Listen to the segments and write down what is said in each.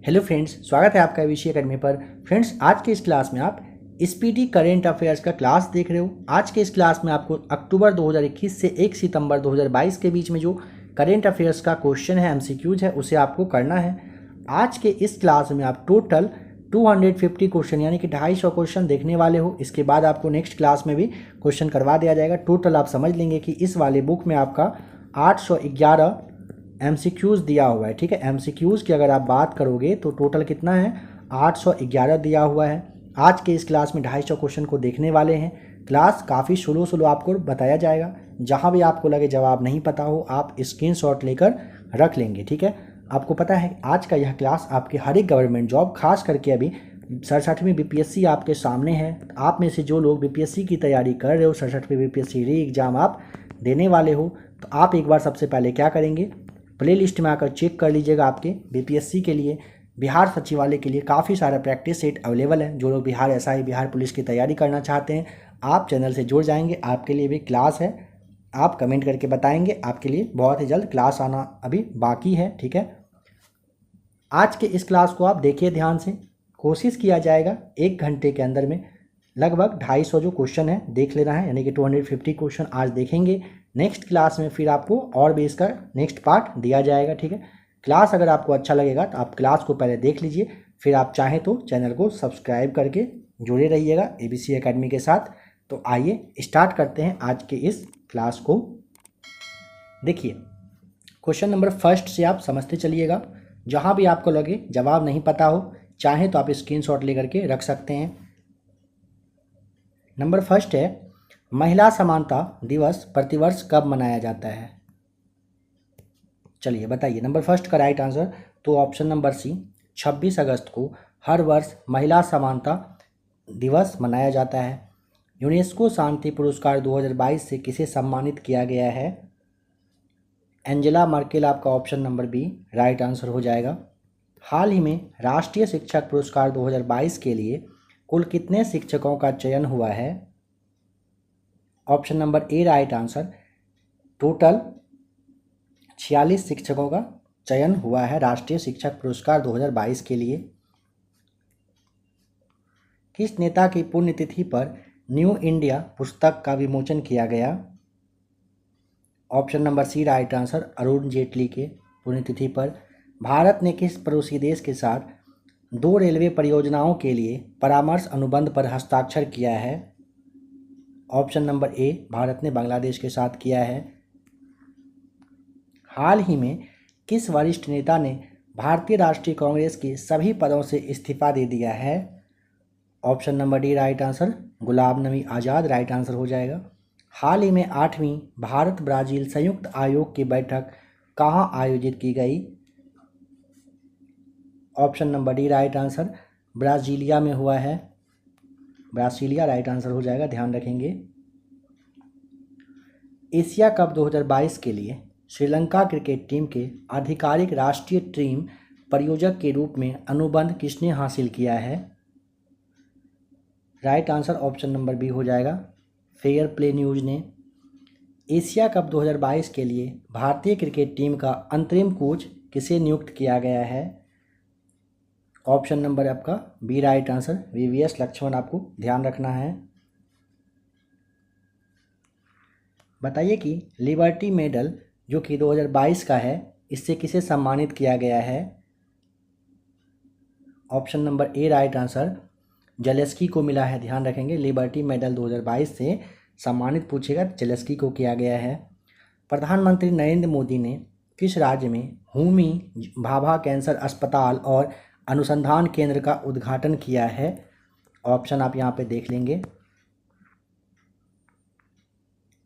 Hello friends, स्वागत है आपका विषय अकेडमी पर। फ्रेंड्स, आज के इस क्लास में आप स्पीडी करेंट अफेयर्स का क्लास देख रहे हो। आज के इस क्लास में आपको अक्टूबर 2021 से 1 सितंबर 2022 के बीच में जो करेंट अफेयर्स का क्वेश्चन है, एमसीक्यूज है, उसे आपको करना है। आज के इस क्लास में आप टोटल 250 क्वेश्चन यानी कि 250 क्वेश्चन देखने वाले हो। इसके बाद आपको नेक्स्ट क्लास में भी क्वेश्चन करवा दिया जाएगा। टोटल आप समझ लेंगे कि इस वाले बुक में आपका 811 एमसीक्यूज दिया हुआ है। ठीक है, एमसीक्यूज की अगर आप बात करोगे तो टोटल कितना है, 811 दिया हुआ है। आज के इस क्लास में 250 क्वेश्चन को देखने वाले हैं। क्लास काफ़ी स्लो आपको बताया जाएगा। जहां भी आपको लगे जवाब नहीं पता हो, आप स्क्रीनशॉट लेकर रख लेंगे। ठीक है, आपको पता है आज का यह क्लास आपके हर एक गवर्नमेंट जॉब, खास करके अभी 67वीं बीपीएससी आपके सामने है। आप में से जो लोग बीपीएससी की तैयारी कर रहे हो, 67वीं बीपीएससी री एग्ज़ाम आप देने वाले हो, तो आप एक बार सबसे पहले क्या करेंगे, प्ले लिस्ट में आकर चेक कर लीजिएगा। आपके बीपीएससी के लिए, बिहार सचिवालय के लिए काफ़ी सारा प्रैक्टिस सेट अवेलेबल है। जो लोग बिहार एसआई, बिहार पुलिस की तैयारी करना चाहते हैं, आप चैनल से जुड़ जाएंगे। आपके लिए भी क्लास है, आप कमेंट करके बताएंगे। आपके लिए बहुत ही जल्द क्लास आना अभी बाकी है। ठीक है, आज के इस क्लास को आप देखिए ध्यान से। कोशिश किया जाएगा 1 घंटे के अंदर में लगभग 250 जो क्वेश्चन है देख लेना है, यानी कि 250 क्वेश्चन आज देखेंगे। नेक्स्ट क्लास में फिर आपको और भी इसका नेक्स्ट पार्ट दिया जाएगा। ठीक है, क्लास अगर आपको अच्छा लगेगा तो आप क्लास को पहले देख लीजिए, फिर आप चाहें तो चैनल को सब्सक्राइब करके जुड़े रहिएगा एबीसी एकेडमी के साथ। तो आइए स्टार्ट करते हैं आज के इस क्लास को। देखिए, क्वेश्चन नंबर फर्स्ट से आप समझते चलिएगा। जहाँ भी आपको लगे जवाब नहीं पता हो, चाहें तो आप स्क्रीनशॉट लेकर के रख सकते हैं। नंबर फर्स्ट है, महिला समानता दिवस प्रतिवर्ष कब मनाया जाता है? चलिए बताइए। नंबर फर्स्ट का राइट आंसर तो ऑप्शन नंबर सी, 26 अगस्त को हर वर्ष महिला समानता दिवस मनाया जाता है। यूनेस्को शांति पुरस्कार 2022 से किसे सम्मानित किया गया है? एंजेला मर्केल आपका option number B right answer हो जाएगा। हाल ही में राष्ट्रीय शिक्षक पुरस्कार 2022 के लिए कुल कितने शिक्षकों का चयन हुआ है? ऑप्शन नंबर ए राइट आंसर, टोटल 46 शिक्षकों का चयन हुआ है राष्ट्रीय शिक्षक पुरस्कार 2022 के लिए। किस नेता की पुण्यतिथि पर न्यू इंडिया पुस्तक का विमोचन किया गया? Option number C right answer, Arun Jaitley के पुण्यतिथि पर। भारत ने किस पड़ोसी देश के साथ 2 रेलवे परियोजनाओं के लिए परामर्श अनुबंध पर हस्ताक्षर किया है? ऑप्शन नंबर ए, भारत ने बांग्लादेश के साथ किया है। हाल ही में किस वरिष्ठ नेता ने भारतीय राष्ट्रीय कांग्रेस के सभी पदों से इस्तीफा दे दिया है? Option number D right answer, Ghulam Nabi Azad right answer हो जाएगा। हाल ही में 8वीं भारत ब्राज़ील संयुक्त आयोग की बैठक कहाँ आयोजित की गई? Option number D right answer, Brasilia में हुआ है। ब्रासीलिया राइट आंसर हो जाएगा, ध्यान रखेंगे। एशिया कप 2022 के लिए श्रीलंका क्रिकेट टीम के आधिकारिक राष्ट्रीय टीम प्रायोजक के रूप में अनुबंध किसने हासिल किया है? Right answer option number B हो जाएगा, फेयर प्ले न्यूज़ ने। एशिया कप 2022 के लिए भारतीय क्रिकेट टीम का अंतरिम कोच किसे नियुक्त किया गया है? ऑप्शन नंबर आपका B right answer, VVS Laxman आपको ध्यान रखना है। बताइए कि लिबर्टी मेडल जो कि 2022 का है, इससे किसे सम्मानित किया गया है? ऑप्शन नंबर ए राइट आंसर, जेलेस्की को मिला है। ध्यान रखेंगे, लिबर्टी मेडल 2022 से सम्मानित पूछेगा, जेलेस्की को किया गया है। प्रधानमंत्री नरेंद्र मोदी ने किस राज्य में होमी भाभा कैंसर अस्पताल और अनुसंधान केंद्र का उद्घाटन किया है? ऑप्शन आप यहाँ पे देख लेंगे,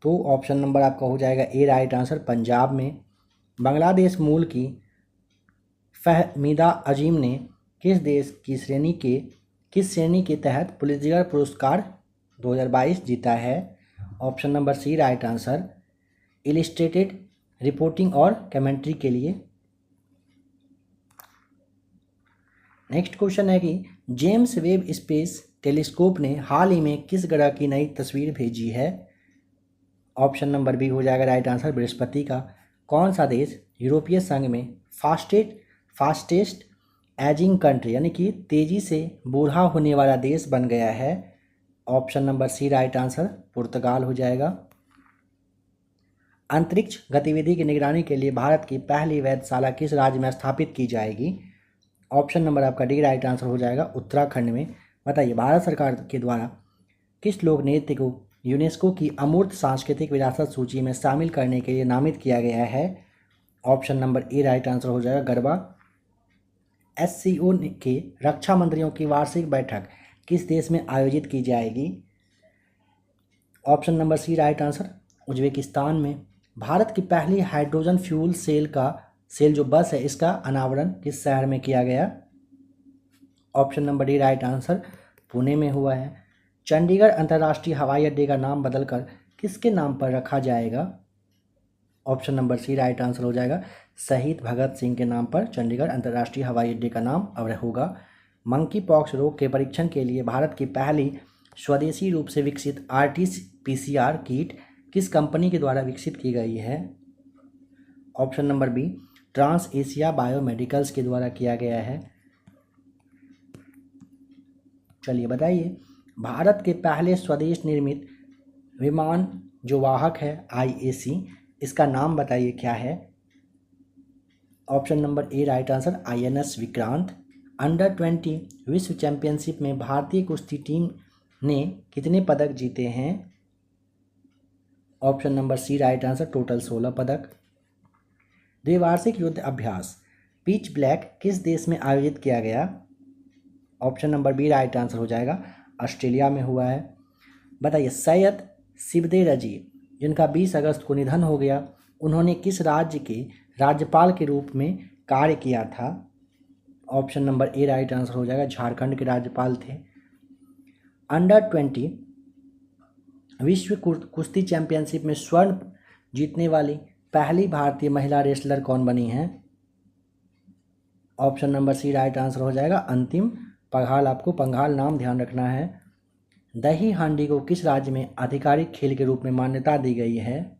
तो ऑप्शन नंबर आपका हो जाएगा ए राइट आंसर, पंजाब में। बांग्लादेश मूल की फहमीदा अजीम ने किस देश की किस श्रेणी के तहत पुलित्ज़र पुरस्कार 2022 जीता है? Option number C right answer, illustrated reporting और कमेंट्री के लिए। नेक्स्ट क्वेश्चन है कि जेम्स वेब स्पेस टेलीस्कोप ने हाल ही में किस ग्रह की नई तस्वीर भेजी है? ऑप्शन नंबर बी हो जाएगा राइट आंसर, बृहस्पति का। कौन सा देश यूरोपीय संघ में फास्टेस्ट एजिंग कंट्री यानी कि तेजी से बूढ़ा होने वाला देश बन गया है? Option number C right answer पुर्तगाल हो जाएगा। अंतरिक्ष गतिविधि की निगरानी के लिए भारत की पहली वेधशाला किस राज्य में स्थापित की जाएगी? ऑप्शन नंबर आपका डी राइट आंसर हो जाएगा, उत्तराखंड में। बताइए, भारत सरकार के द्वारा किस लोक नृत्य को यूनेस्को की अमूर्त सांस्कृतिक विरासत सूची में शामिल करने के लिए नामित किया गया है? ऑप्शन नंबर ए राइट आंसर हो जाएगा, गरबा। एससीओ के रक्षा मंत्रियों की वार्षिक बैठक किस देश में आयोजित की जाएगी? Option number C right answer, Uzbekistan में। भारत की पहली हाइड्रोजन फ्यूल सेल जो बस है, इसका अनावरण किस शहर में किया गया? Option number D right answer, Pune में हुआ है। चंडीगढ़ अंतर्राष्ट्रीय हवाई अड्डे का नाम बदलकर किसके नाम पर रखा जाएगा? Option number C right answer हो जाएगा, शहीद भगत सिंह के नाम पर चंडीगढ़ अंतर्राष्ट्रीय हवाई अड्डे का नाम अब होगा। मंकी पॉक्स रोग के परीक्षण के लिए भारत की पहली स्वदेशी रूप से विकसित RT-PCR किट किस कंपनी के द्वारा विकसित की गई है? Option number B, Trans Asia Biomedicals के द्वारा किया गया है। चलिए बताइए, भारत के पहले स्वदेश निर्मित विमान जो वाहक है IAC, इसका नाम बताइए क्या है? ऑप्शन नंबर ए right answer, INS Vikrant. Under 20 विश्व चैंपियनशिप में भारतीय कुश्ती टीम ने कितने पदक जीते हैं? Option number C right answer, total 16 पदक। द्विवार्षिक युद्ध अभ्यास पिच ब्लैक किस देश में आयोजित किया गया? Option number B right answer हो जाएगा, ऑस्ट्रेलिया में हुआ है। बताइए, सैयद शिवदे रजी जिनका 20 अगस्त को निधन हो गया, उन्होंने किस राज्य के राज्यपाल के रूप में कार्य किया था? ऑप्शन नंबर ए राइट आंसर हो जाएगा, झारखंड के राज्यपाल थे। अंडर 20 विश्व कुश्ती चैंपियनशिप में स्वर्ण जीतने वाली पहली भारतीय महिला रेसलर कौन बनी है? Option number C right answer हो जाएगा, अंतिम पंघाल। आपको पंघाल नाम ध्यान रखना है। दही हांडी को किस राज्य में आधिकारिक खेल के रूप में मान्यता दी गई है?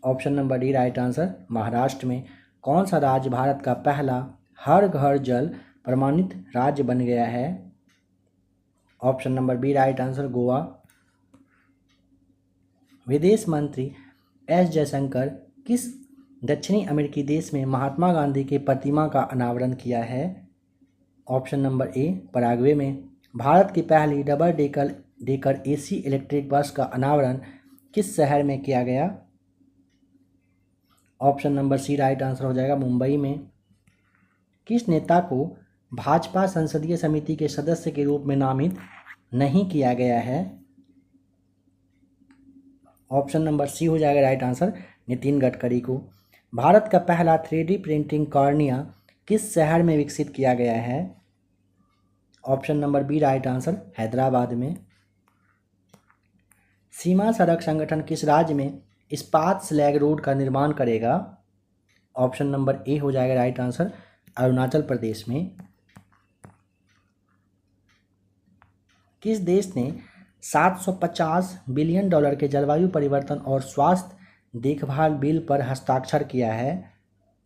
Option number D right answer, Maharashtra में। कौन सा राज्य भारत का पहला हर घर जल प्रमाणित राज्य बन गया है? Option number B right answer, Goa. विदेश मंत्री एस जयशंकर किस दक्षिणी अमेरिकी देश में महात्मा गांधी की प्रतिमा का अनावरण किया है? ऑप्शन नंबर ए, पराग्वे में। भारत की पहली double decker AC electric bus का अनावरण किस शहर में किया गया? Option number C right answer हो जाएगा, मुंबई में। किस नेता को भाजपा संसदीय समिति के सदस्य के रूप में नामित नहीं किया गया है? ऑप्शन नंबर सी हो जाएगा राइट आंसर, नितिन गडकरी को। भारत का पहला 3D प्रिंटिंग कॉर्निया किस शहर में विकसित किया गया है? Option number B right answer, Hyderabad में। सीमा सड़क संगठन किस राज्य में इस्पात स्लैग रोड का निर्माण करेगा? ऑप्शन नंबर ए हो जाएगा राइट आंसर, अरुणाचल प्रदेश में। किस देश ने $750 बिलियन के जलवायु परिवर्तन और स्वास्थ्य देखभाल बिल पर हस्ताक्षर किया है?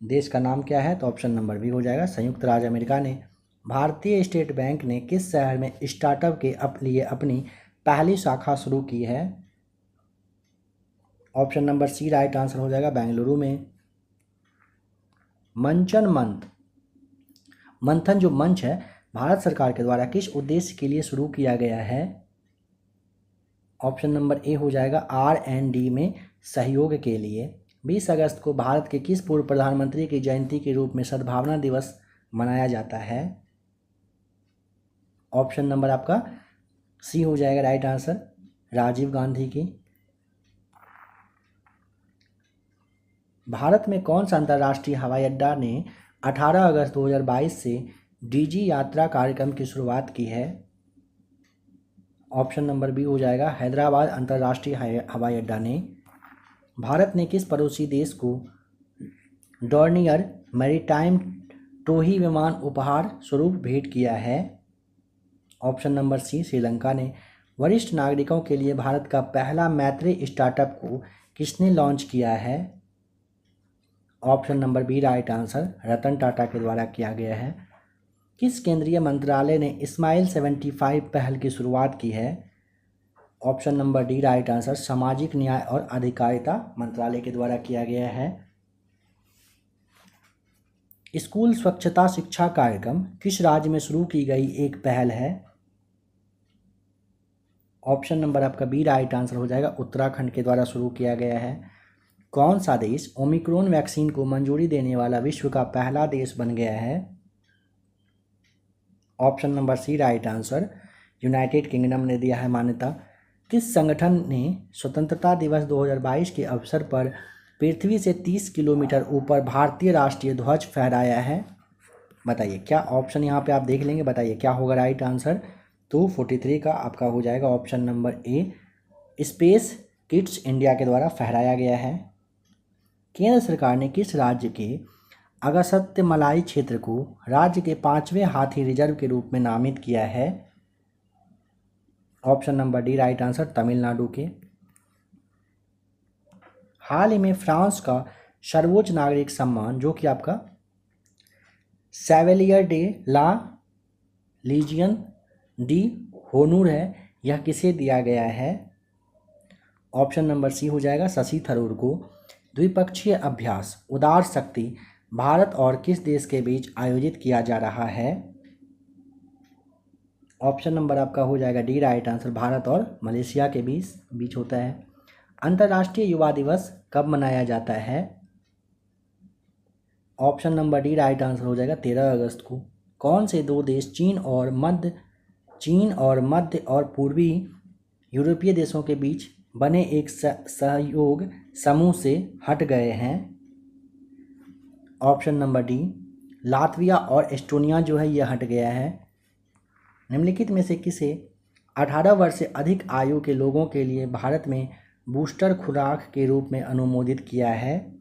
देश का नाम क्या है? तो ऑप्शन नंबर बी हो जाएगा, संयुक्त राज्य अमेरिका ने। भारतीय स्टेट बैंक ने किस शहर में स्टार्टअप के लिए अपनी पहली शाखा शुरू की है? Option number C right answer हो जाएगा, बेंगलुरु में। मंथन जो मंच है, भारत सरकार के द्वारा किस उद्देश्य के लिए शुरू किया गया है? ऑप्शन नंबर ए हो जाएगा, R&D में सहयोग के लिए। 20 अगस्त को भारत के किस पूर्व प्रधानमंत्री की जयंती के रूप में सद्भावना दिवस मनाया जाता है? ऑप्शन नंबर आपका सी हो जाएगा राइट आंसर, राजीव गांधी की। भारत में कौन सा अंतर्राष्ट्रीय हवाई अड्डा ने 18 अगस्त 2022 से DG यात्रा कार्यक्रम की शुरुआत की है? ऑप्शन नंबर बी हो जाएगा, हैदराबाद अंतर्राष्ट्रीय हवाई अड्डा ने। भारत ने किस पड़ोसी देश को डॉर्नियर मैरीटाइम टोही विमान उपहार स्वरूप भेंट किया है? ऑप्शन नंबर सी, श्रीलंका ने। वरिष्ठ नागरिकों के लिए भारत का पहला मैत्री स्टार्टअप को किसने लॉन्च किया है? Option number B right answer, Ratan Tata के द्वारा किया गया है। किस केंद्रीय मंत्रालय ने स्माइल 75 पहल की शुरुआत की है? Option number D right answer, सामाजिक न्याय और अधिकारिता मंत्रालय के द्वारा किया गया है। स्कूल स्वच्छता शिक्षा कार्यक्रम किस राज्य में शुरू की गई एक पहल है? ऑप्शन नंबर आपका बी राइट आंसर हो जाएगा, उत्तराखंड के द्वारा शुरू किया गया है। कौन सा देश ओमिक्रॉन वैक्सीन को मंजूरी देने वाला विश्व का पहला देश बन गया है? Option number C right answer, United Kingdom ने दिया है मान्यता। किस संगठन ने स्वतंत्रता दिवस 2022 के अवसर पर पृथ्वी से 30 किलोमीटर ऊपर भारतीय राष्ट्रीय ध्वज फहराया है? बताइए क्या ऑप्शन यहाँ पे आप देख लेंगे, बताइए क्या होगा राइट आंसर। तो 43 का आपका हो जाएगा ऑप्शन नंबर ए, स्पेस किड्स इंडिया के द्वारा फहराया गया है। केंद्र सरकार ने किस राज्य के अगस्त्यमलाई क्षेत्र को राज्य के 5वें हाथी रिजर्व के रूप में नामित किया है? Option number D right answer, Tamil Nadu के। हाल ही में फ्रांस का सर्वोच्च नागरिक सम्मान जो कि आपका सेवेलियर डे ला लीजियन डी होनूर है, यह किसे दिया गया है? ऑप्शन नंबर सी हो जाएगा, शशि थरूर को। द्विपक्षीय अभ्यास उदार शक्ति भारत और किस देश के बीच आयोजित किया जा रहा है? ऑप्शन नंबर आपका हो जाएगा डी राइट आंसर, भारत और मलेशिया के बीच होता है। अंतर्राष्ट्रीय युवा दिवस कब मनाया जाता है? Option number D right answer हो जाएगा 13 अगस्त को। कौन से दो देश चीन और मध्य और पूर्वी यूरोपीय देशों के बीच बने एक सहयोग समूह से हट गए हैं? ऑप्शन नंबर डी, लातविया और एस्टोनिया जो है यह हट गया है। निम्नलिखित में से किसे 18 वर्ष से अधिक आयु के लोगों के लिए भारत में बूस्टर खुराक के रूप में अनुमोदित किया है?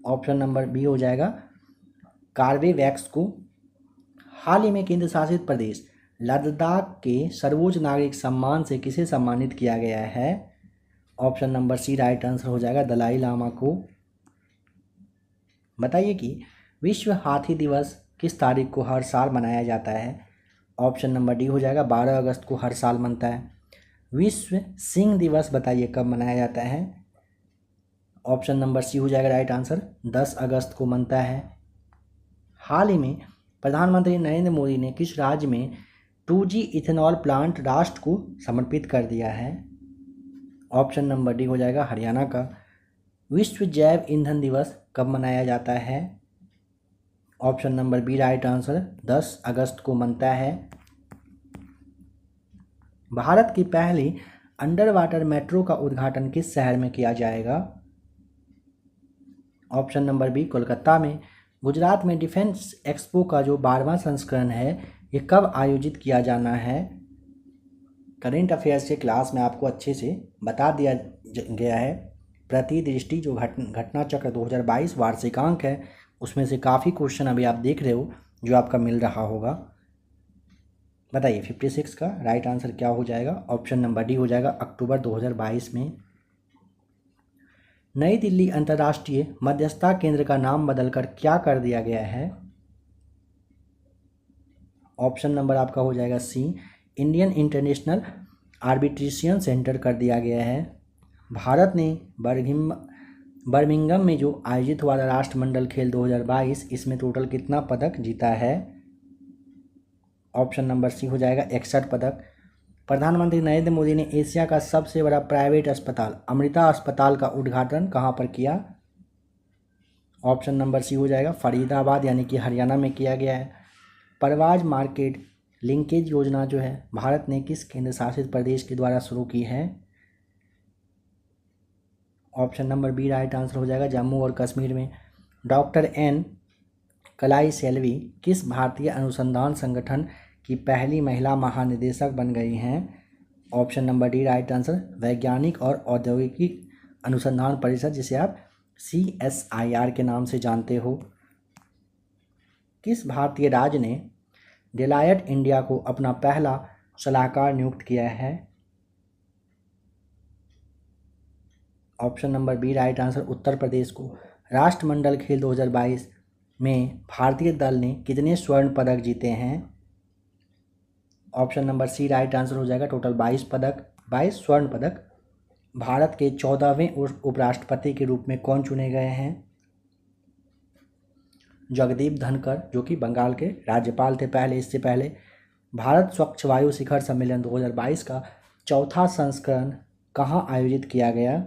ऑप्शन नंबर बी हो जाएगा, कार्बेवैक्स को। हाल ही में केंद्र शासित प्रदेश लद्दाख के सर्वोच्च नागरिक सम्मान से किसे सम्मानित किया गया है? Option number C right answer हो जाएगा, दलाई लामा को। बताइए कि विश्व हाथी दिवस किस तारीख को हर साल मनाया जाता है? ऑप्शन नंबर डी हो जाएगा, 12 अगस्त को हर साल मनता है। विश्व सिंह दिवस बताइए कब मनाया जाता है? ऑप्शन नंबर सी हो जाएगा राइट आंसर, 10 अगस्त को मनता है। हाल ही में प्रधानमंत्री नरेंद्र मोदी ने किस राज्य में 2G इथेनॉल प्लांट राष्ट्र को समर्पित कर दिया है? ऑप्शन नंबर डी हो जाएगा, हरियाणा का। विश्व जैव ईंधन दिवस कब मनाया जाता है? Option number B right answer, 10 अगस्त को मनता है। भारत की पहली अंडर वाटर मेट्रो का उद्घाटन किस शहर में किया जाएगा? ऑप्शन नंबर बी, कोलकाता में। गुजरात में डिफेंस एक्सपो का जो 12वां संस्करण है ये कब आयोजित किया जाना है? करेंट अफेयर्स के क्लास में आपको अच्छे से बता दिया गया है। प्रतिदृष्टि जो घटना चक्र 2022 वार्षिकांक है उसमें से काफ़ी क्वेश्चन अभी आप देख रहे हो जो आपका मिल रहा होगा। बताइए 56 का राइट आंसर क्या हो जाएगा? ऑप्शन नंबर डी हो जाएगा, अक्टूबर 2022 में। नई दिल्ली अंतर्राष्ट्रीय मध्यस्थता केंद्र का नाम बदलकर क्या कर दिया गया है? ऑप्शन नंबर आपका हो जाएगा सी, इंडियन इंटरनेशनल आर्बिट्रेशन सेंटर कर दिया गया है। भारत ने बर्मिंघम में जो आयोजित हुआ था राष्ट्रमंडल खेल 2022 इसमें टोटल कितना पदक जीता है? ऑप्शन नंबर सी हो जाएगा 61 पदक। प्रधानमंत्री नरेंद्र मोदी ने एशिया का सबसे बड़ा प्राइवेट अस्पताल अमृता अस्पताल का उद्घाटन कहाँ पर किया? ऑप्शन नंबर सी हो जाएगा, फरीदाबाद यानी कि हरियाणा में किया गया है। परवाज मार्केट लिंकेज योजना जो है भारत ने किस केंद्र शासित प्रदेश के द्वारा शुरू की है? Option number B right answer हो जाएगा, जम्मू और कश्मीर में। डॉक्टर एन कलाई सेल्वी किस भारतीय अनुसंधान संगठन की पहली महिला महानिदेशक बन गई हैं? Option number D right answer, वैज्ञानिक और औद्योगिकी अनुसंधान परिषद जिसे आप CSIR के नाम से जानते हो। किस भारतीय राज्य ने डेलायट इंडिया को अपना पहला सलाहकार नियुक्त किया है? Option number B right answer, Uttar Pradesh को। राष्ट्रमंडल खेल 2022 में भारतीय दल ने कितने स्वर्ण पदक जीते हैं? Option number C right answer हो जाएगा, टोटल 22 पदक, 22 स्वर्ण पदक। भारत के 14वें उपराष्ट्रपति के रूप में कौन चुने गए हैं? जगदीप धनखड़, जो कि बंगाल के राज्यपाल थे पहले। इससे पहले भारत स्वच्छ वायु शिखर सम्मेलन 2022 का चौथा संस्करण कहाँ आयोजित किया गया?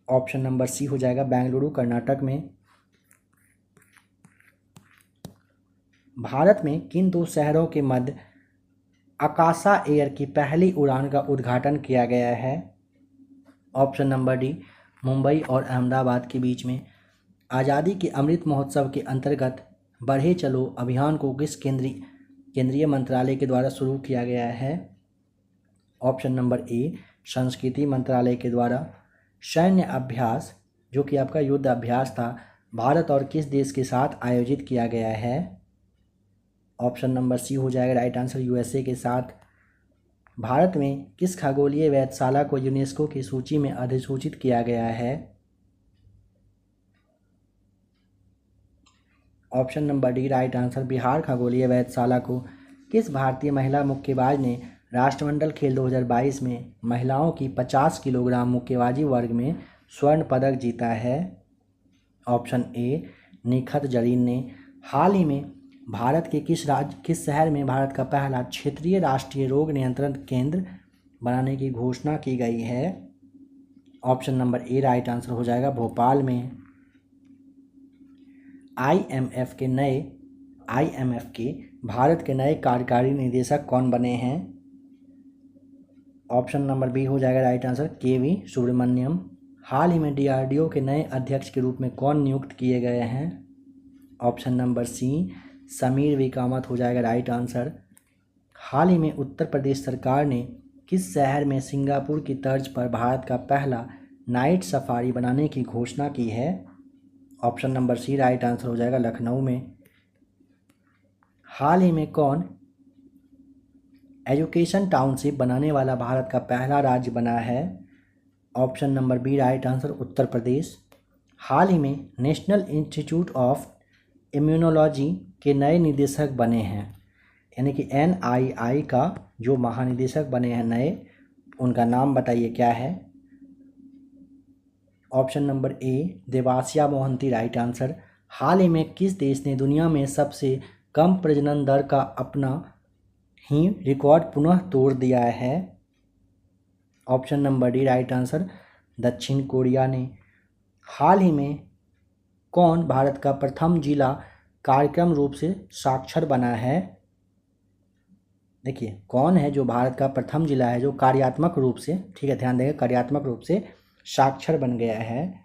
ऑप्शन नंबर सी हो जाएगा, बेंगलुरु, कर्नाटक में। भारत में किन दो शहरों के मध्य आकाशा एयर की पहली उड़ान का उद्घाटन किया गया है? ऑप्शन नंबर डी, मुंबई और अहमदाबाद के बीच में। आज़ादी के अमृत महोत्सव के अंतर्गत बढ़े चलो अभियान को किस केंद्रीय मंत्रालय के द्वारा शुरू किया गया है? ऑप्शन नंबर ए, संस्कृति मंत्रालय के द्वारा। सैन्य अभ्यास, जो कि आपका युद्ध अभ्यास था, भारत और किस देश के साथ आयोजित किया गया है? ऑप्शन नंबर सी हो जाएगा राइट आंसर, यूएसए के साथ। भारत में किस खगोलीय वेधशाला को यूनेस्को की सूची में अधिसूचित किया गया है? Option number D right answer, Bihar खगोलीय वेधशाला को। किस भारतीय महिला मुक्केबाज ने राष्ट्रमंडल खेल 2022 में महिलाओं की 50 किलोग्राम मुक्केबाजी वर्ग में स्वर्ण पदक जीता है? ऑप्शन ए, निखत जरीन ने। हाल ही में भारत के किस शहर में भारत का पहला क्षेत्रीय राष्ट्रीय रोग नियंत्रण केंद्र बनाने की घोषणा की गई है? ऑप्शन नंबर ए राइट आंसर हो जाएगा, भोपाल में। आईएमएफ के भारत के नए कार्यकारी निदेशक कौन बने हैं? ऑप्शन नंबर बी हो जाएगा राइट आंसर, केवी सुब्रमण्यम। हाल ही में डीआरडीओ के नए अध्यक्ष के रूप में कौन नियुक्त किए गए हैं? Option number C, Sameer V Kamath हो जाएगा राइट आंसर। हाल ही में उत्तर प्रदेश सरकार ने किस शहर में सिंगापुर की तर्ज पर भारत का पहला नाइट सफारी बनाने की घोषणा की है? Option number C right answer हो जाएगा, लखनऊ में। हाल ही में कौन एजुकेशन टाउनशिप बनाने वाला भारत का पहला राज्य बना है? Option number B right answer, Uttar Pradesh. हाल ही में नेशनल इंस्टीट्यूट ऑफ इम्यूनोलॉजी के नए निदेशक बने हैं, यानी कि एनआईआई का जो महानिदेशक बने हैं नए, उनका नाम बताइए क्या है? Option number A, Devasia Mohanty right answer. हाल ही में किस देश ने दुनिया में सबसे कम प्रजनन दर का अपना ही रिकॉर्ड पुनः तोड़ दिया है? Option number D right answer, दक्षिण कोरिया ने। हाल ही में कौन भारत का प्रथम जिला कार्यक्रम रूप से साक्षर बना है? देखिए कौन है जो भारत का प्रथम जिला है जो कार्यात्मक रूप से, ठीक है ध्यान देंगे, कार्यात्मक रूप से साक्षर बन गया है?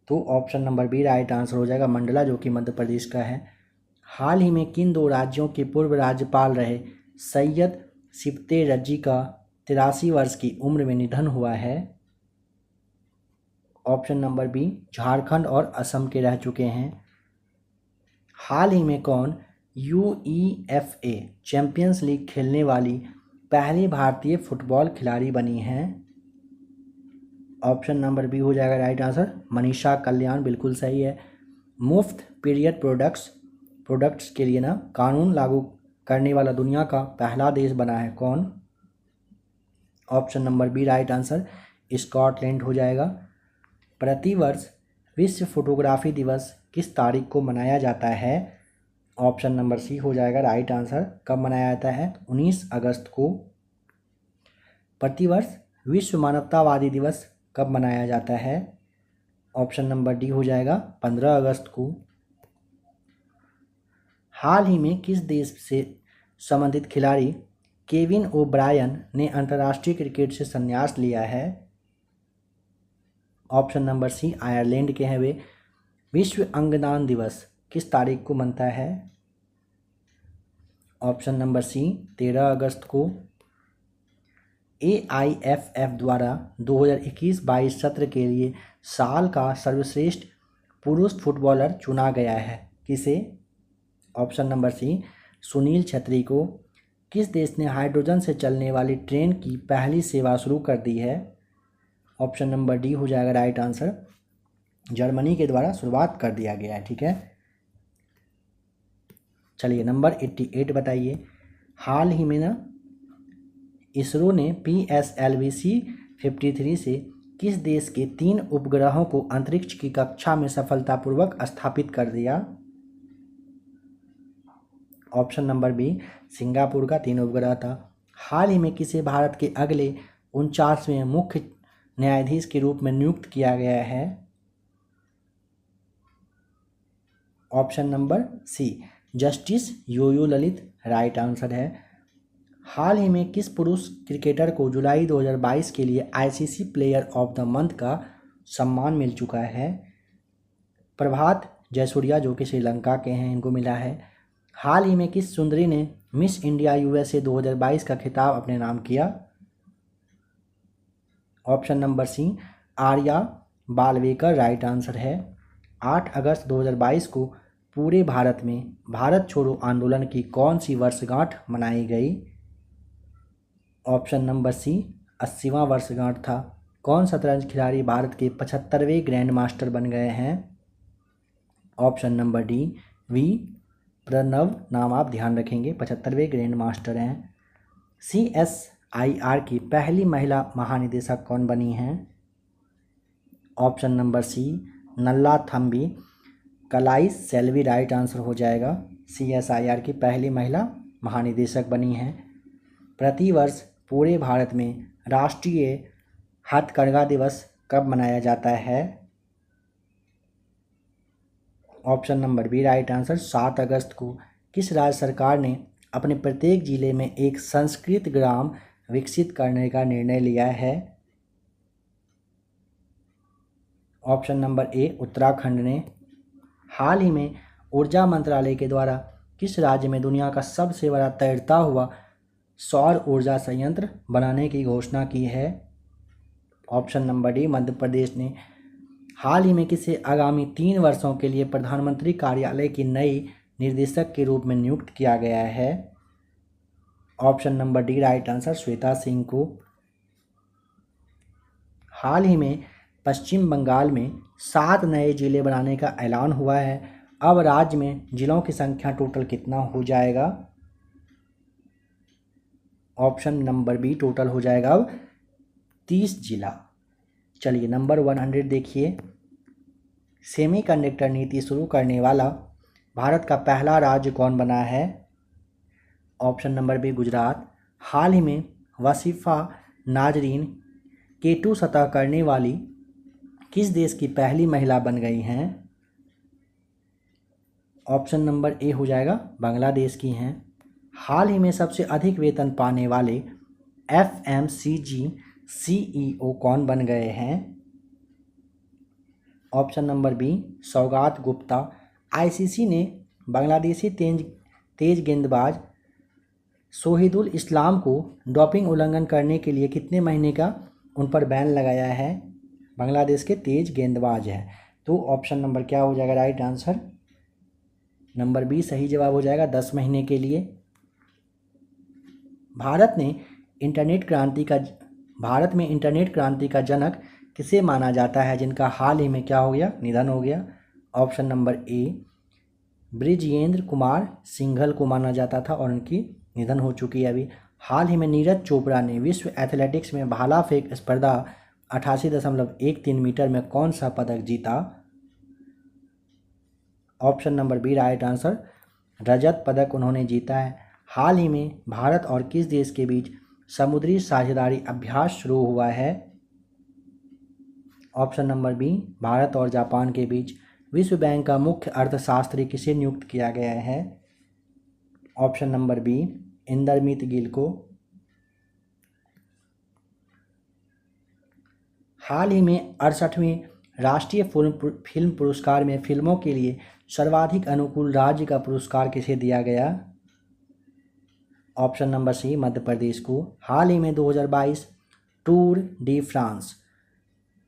तो option number B right answer हो जाएगा, मंडला, जो कि मध्य प्रदेश का है। हाल ही में किन दो राज्यों के पूर्व राज्यपाल रहे सैयद सिब्ते रज्जी का 83 वर्ष की उम्र में निधन हुआ है? ऑप्शन नंबर बी, झारखंड और असम के रह चुके हैं। हाल ही में कौन यूईएफए चैंपियंस लीग खेलने वाली पहली भारतीय फुटबॉल खिलाड़ी बनी हैं? ऑप्शन नंबर बी हो जाएगा राइट आंसर, मनीषा कल्याण, बिल्कुल सही है। मुफ्त पीरियड प्रोडक्ट्स के लिए ना कानून लागू करने वाला दुनिया का पहला देश बना है कौन? Option number B right answer, Scotland हो जाएगा। प्रतिवर्ष विश्व फोटोग्राफी दिवस किस तारीख को मनाया जाता है? ऑप्शन नंबर सी हो जाएगा राइट आंसर, कब मनाया जाता है? 19 अगस्त को। प्रतिवर्ष विश्व मानवतावादी दिवस कब मनाया जाता है? ऑप्शन नंबर डी हो जाएगा 15 अगस्त को। हाल ही में किस देश से संबंधित खिलाड़ी केविन ओब्रायन ने अंतर्राष्ट्रीय क्रिकेट से संन्यास लिया है? ऑप्शन नंबर सी, आयरलैंड के हैं वे। विश्व अंगदान दिवस किस तारीख को मनता है? ऑप्शन नंबर सी, 13 अगस्त को। एआईएफएफ द्वारा 2021-22 सत्र के लिए साल का सर्वश्रेष्ठ पुरुष फुटबॉलर चुना गया है, किसे? Option number C, Sunil Chhetri को। किस देश ने हाइड्रोजन से चलने वाली ट्रेन की पहली सेवा शुरू कर दी है? ऑप्शन नंबर डी हो जाएगा राइट आंसर, जर्मनी के द्वारा शुरुआत कर दिया गया है। ठीक है, चलिए नंबर 88 बताइए। हाल ही में ना इसरो ने PSLV-C53 से किस देश के 3 उपग्रहों को अंतरिक्ष की कक्षा में सफलतापूर्वक स्थापित कर दिया? ऑप्शन नंबर बी, सिंगापुर का 3 उपग्रह था। हाल ही में किसे भारत के अगले 49वें मुख्य न्यायाधीश के रूप में नियुक्त किया गया है? Option number C, justice U U Lalit right answer है। हाल ही में किस पुरुष क्रिकेटर को जुलाई 2022 के लिए ICC player of the month का सम्मान मिल चुका है? प्रभात जयसूर्या जो कि श्रीलंका के हैं, इनको मिला है। हाल ही में किस सुंदरी ने मिस इंडिया USA 2022 का खिताब अपने नाम किया? Option number C, Arya Balwekar right answer है। 8 अगस्त 2022 को पूरे भारत में भारत छोड़ो आंदोलन की कौन सी वर्षगांठ मनाई गई? ऑप्शन नंबर सी, 80वां वर्षगांठ था। कौन शतरंज खिलाड़ी भारत के 75वें ग्रैंड मास्टर बन गए हैं? Option number D, V Pranav, नाम आप ध्यान रखेंगे, 75वें ग्रैंड मास्टर हैं। CSIR की पहली महिला महानिदेशक कौन बनी हैं? ऑप्शन नंबर सी, नल्ला थम्बी कलाई सेल्वी राइट आंसर हो जाएगा। CSIR की पहली महिला महानिदेशक बनी हैं। प्रतिवर्ष पूरे भारत में राष्ट्रीय हथकरघा दिवस कब मनाया जाता है? Option number B right answer, 7 अगस्त को। किस राज्य सरकार ने अपने प्रत्येक जिले में एक संस्कृत ग्राम विकसित करने का निर्णय लिया है? ऑप्शन नंबर ए, उत्तराखंड ने। हाल ही में ऊर्जा मंत्रालय के द्वारा किस राज्य में दुनिया का सबसे बड़ा तैरता हुआ सौर ऊर्जा संयंत्र बनाने की घोषणा की है? Option number D, Madhya Pradesh ने। हाल ही में किसे आगामी 3 वर्षों के लिए प्रधानमंत्री कार्यालय की नई निर्देशक के रूप में नियुक्त किया गया है? Option number D right answer, Shweta Singh को। हाल ही में पश्चिम बंगाल में 7 नए जिले बनाने का ऐलान हुआ है। अब राज्य में जिलों की संख्या टोटल कितना हो जाएगा? ऑप्शन नंबर बी, टोटल हो जाएगा अब 30 जिला। चलिए नंबर 100 देखिए। सेमीकंडक्टर नीति शुरू करने वाला भारत का पहला राज्य कौन बना है? Option number B, Gujarat. हाल ही में वसीफा नाजरीन K2 सतह करने वाली किस देश की पहली महिला बन गई हैं? ऑप्शन नंबर ए हो जाएगा, बांग्लादेश की हैं। हाल ही में सबसे अधिक वेतन पाने वाले FMCG CEO कौन बन गए हैं? ऑप्शन नंबर बी, सौगात गुप्ता। ICC ने बांग्लादेशी तेज गेंदबाज सोहिदुल इस्लाम को डोपिंग उल्लंघन करने के लिए कितने महीने का उन पर बैन लगाया है? बांग्लादेश के तेज गेंदबाज हैं, तो ऑप्शन नंबर क्या हो जाएगा राइट आंसर? नंबर बी सही जवाब हो जाएगा, 10 महीने के लिए। भारत में इंटरनेट क्रांति का जनक किसे माना जाता है, जिनका हाल ही में क्या हो गया, निधन हो गया? ऑप्शन नंबर ए, बृजेंद्र कुमार सिंघल को माना जाता था और उनकी निधन हो चुकी है अभी। हाल ही में नीरज चोपड़ा ने विश्व एथलेटिक्स में भाला फेंक स्पर्धा 88.13 मीटर में कौन सा पदक जीता? Option number B right answer, रजत पदक उन्होंने जीता है। हाल ही में भारत और किस देश के बीच समुद्री साझेदारी अभ्यास शुरू हुआ है? ऑप्शन नंबर बी, भारत और जापान के बीच। विश्व बैंक का मुख्य अर्थशास्त्री किसे नियुक्त किया गया है? Option number B, Indermeet Gill को। हाल ही में 68वें राष्ट्रीय फिल्म पुरस्कार में फिल्मों के लिए सर्वाधिक अनुकूल राज्य का पुरस्कार किसे दिया गया? ऑप्शन नंबर सी, मध्य प्रदेश को। हाल ही में 2022 टूर डी फ्रांस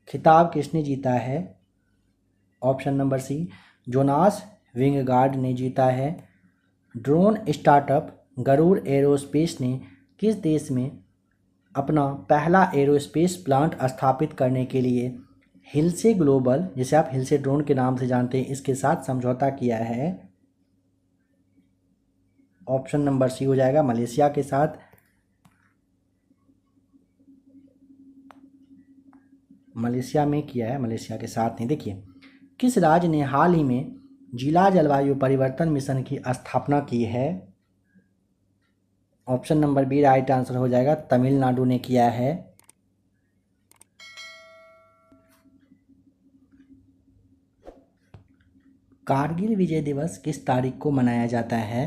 खिताब किसने जीता है? ऑप्शन नंबर सी, जोनास विंगगार्ड ने जीता है। ड्रोन स्टार्टअप गरुड़ एरोस्पेस ने किस देश में अपना पहला एरोस्पेस प्लांट स्थापित करने के लिए हिल्से ग्लोबल, जिसे आप हिल्से ड्रोन के नाम से जानते हैं, इसके साथ समझौता किया है? ऑप्शन नंबर सी हो जाएगा मलेशिया के साथ। मलेशिया में किया है, मलेशिया के साथ नहीं। देखिए, किस राज्य ने हाल ही में जिला जलवायु परिवर्तन मिशन की स्थापना की है? Option number B right answer हो जाएगा, तमिलनाडु ने किया है। कारगिल विजय दिवस किस तारीख को मनाया जाता है?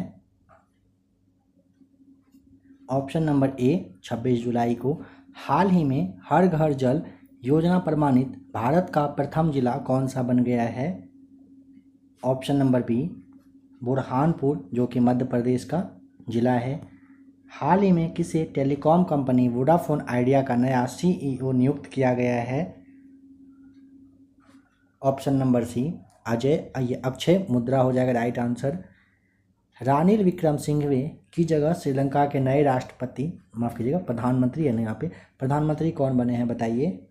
ऑप्शन नंबर ए 26 जुलाई को। हाल ही में हर घर जल योजना प्रमाणित भारत का प्रथम जिला कौन सा बन गया है? ऑप्शन नंबर बी बुरहानपुर, जो कि मध्य प्रदेश का जिला है। हाल ही में किसे टेलीकॉम कंपनी वोडाफोन आइडिया का नया सीईओ नियुक्त किया गया है? ऑप्शन नंबर सी अक्षय मुद्रा हो जाएगा राइट आंसर। रानिल विक्रमसिंघे की जगह श्रीलंका के नए राष्ट्रपति, माफ कीजिएगा प्रधानमंत्री है ना, यहाँ पे प्रधानमंत्री कौन बने हैं बताइए?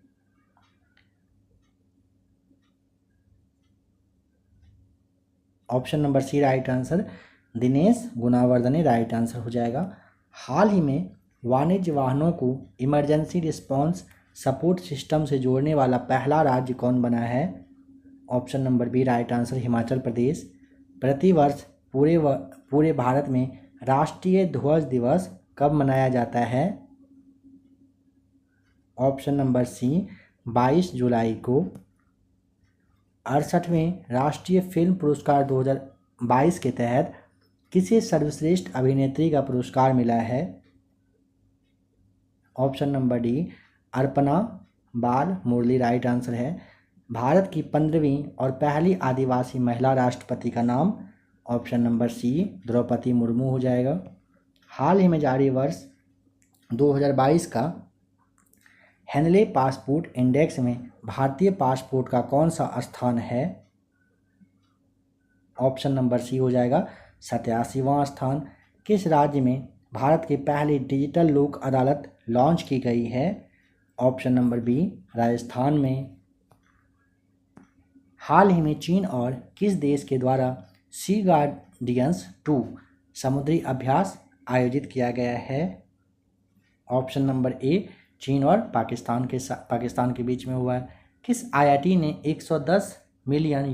Option number C right answer, Dinesh Gunawardena right answer हो जाएगा। हाल ही में वाणिज्य वाहनों को इमरजेंसी रिस्पांस सपोर्ट सिस्टम से जोड़ने वाला पहला राज्य कौन बना है? Option number B right answer, Himachal Pradesh. प्रतिवर्ष पूरे भारत में राष्ट्रीय ध्वज दिवस कब मनाया जाता है? ऑप्शन नंबर सी 22 जुलाई को। 68वें राष्ट्रीय फिल्म पुरस्कार 2022 के तहत किसे सर्वश्रेष्ठ अभिनेत्री का पुरस्कार मिला है? ऑप्शन नंबर डी अर्पणा बाल मुरली राइट आंसर है। भारत की 15वीं और पहली आदिवासी महिला राष्ट्रपति का नाम? Option number C Droupadi Murmu हो जाएगा। हाल ही में जारी वर्ष 2022 का हेनले पासपोर्ट इंडेक्स में भारतीय पासपोर्ट का कौन सा स्थान है? ऑप्शन नंबर सी हो जाएगा 87वां स्थान। किस राज्य में भारत की पहली डिजिटल लोक अदालत लॉन्च की गई है? ऑप्शन नंबर बी राजस्थान में। हाल ही में चीन और किस देश के द्वारा सी गार्डियंस 2 समुद्री अभ्यास आयोजित किया गया है? ऑप्शन नंबर ए चीन और पाकिस्तान के बीच में हुआ है। किस आईआईटी ने 110 मिलियन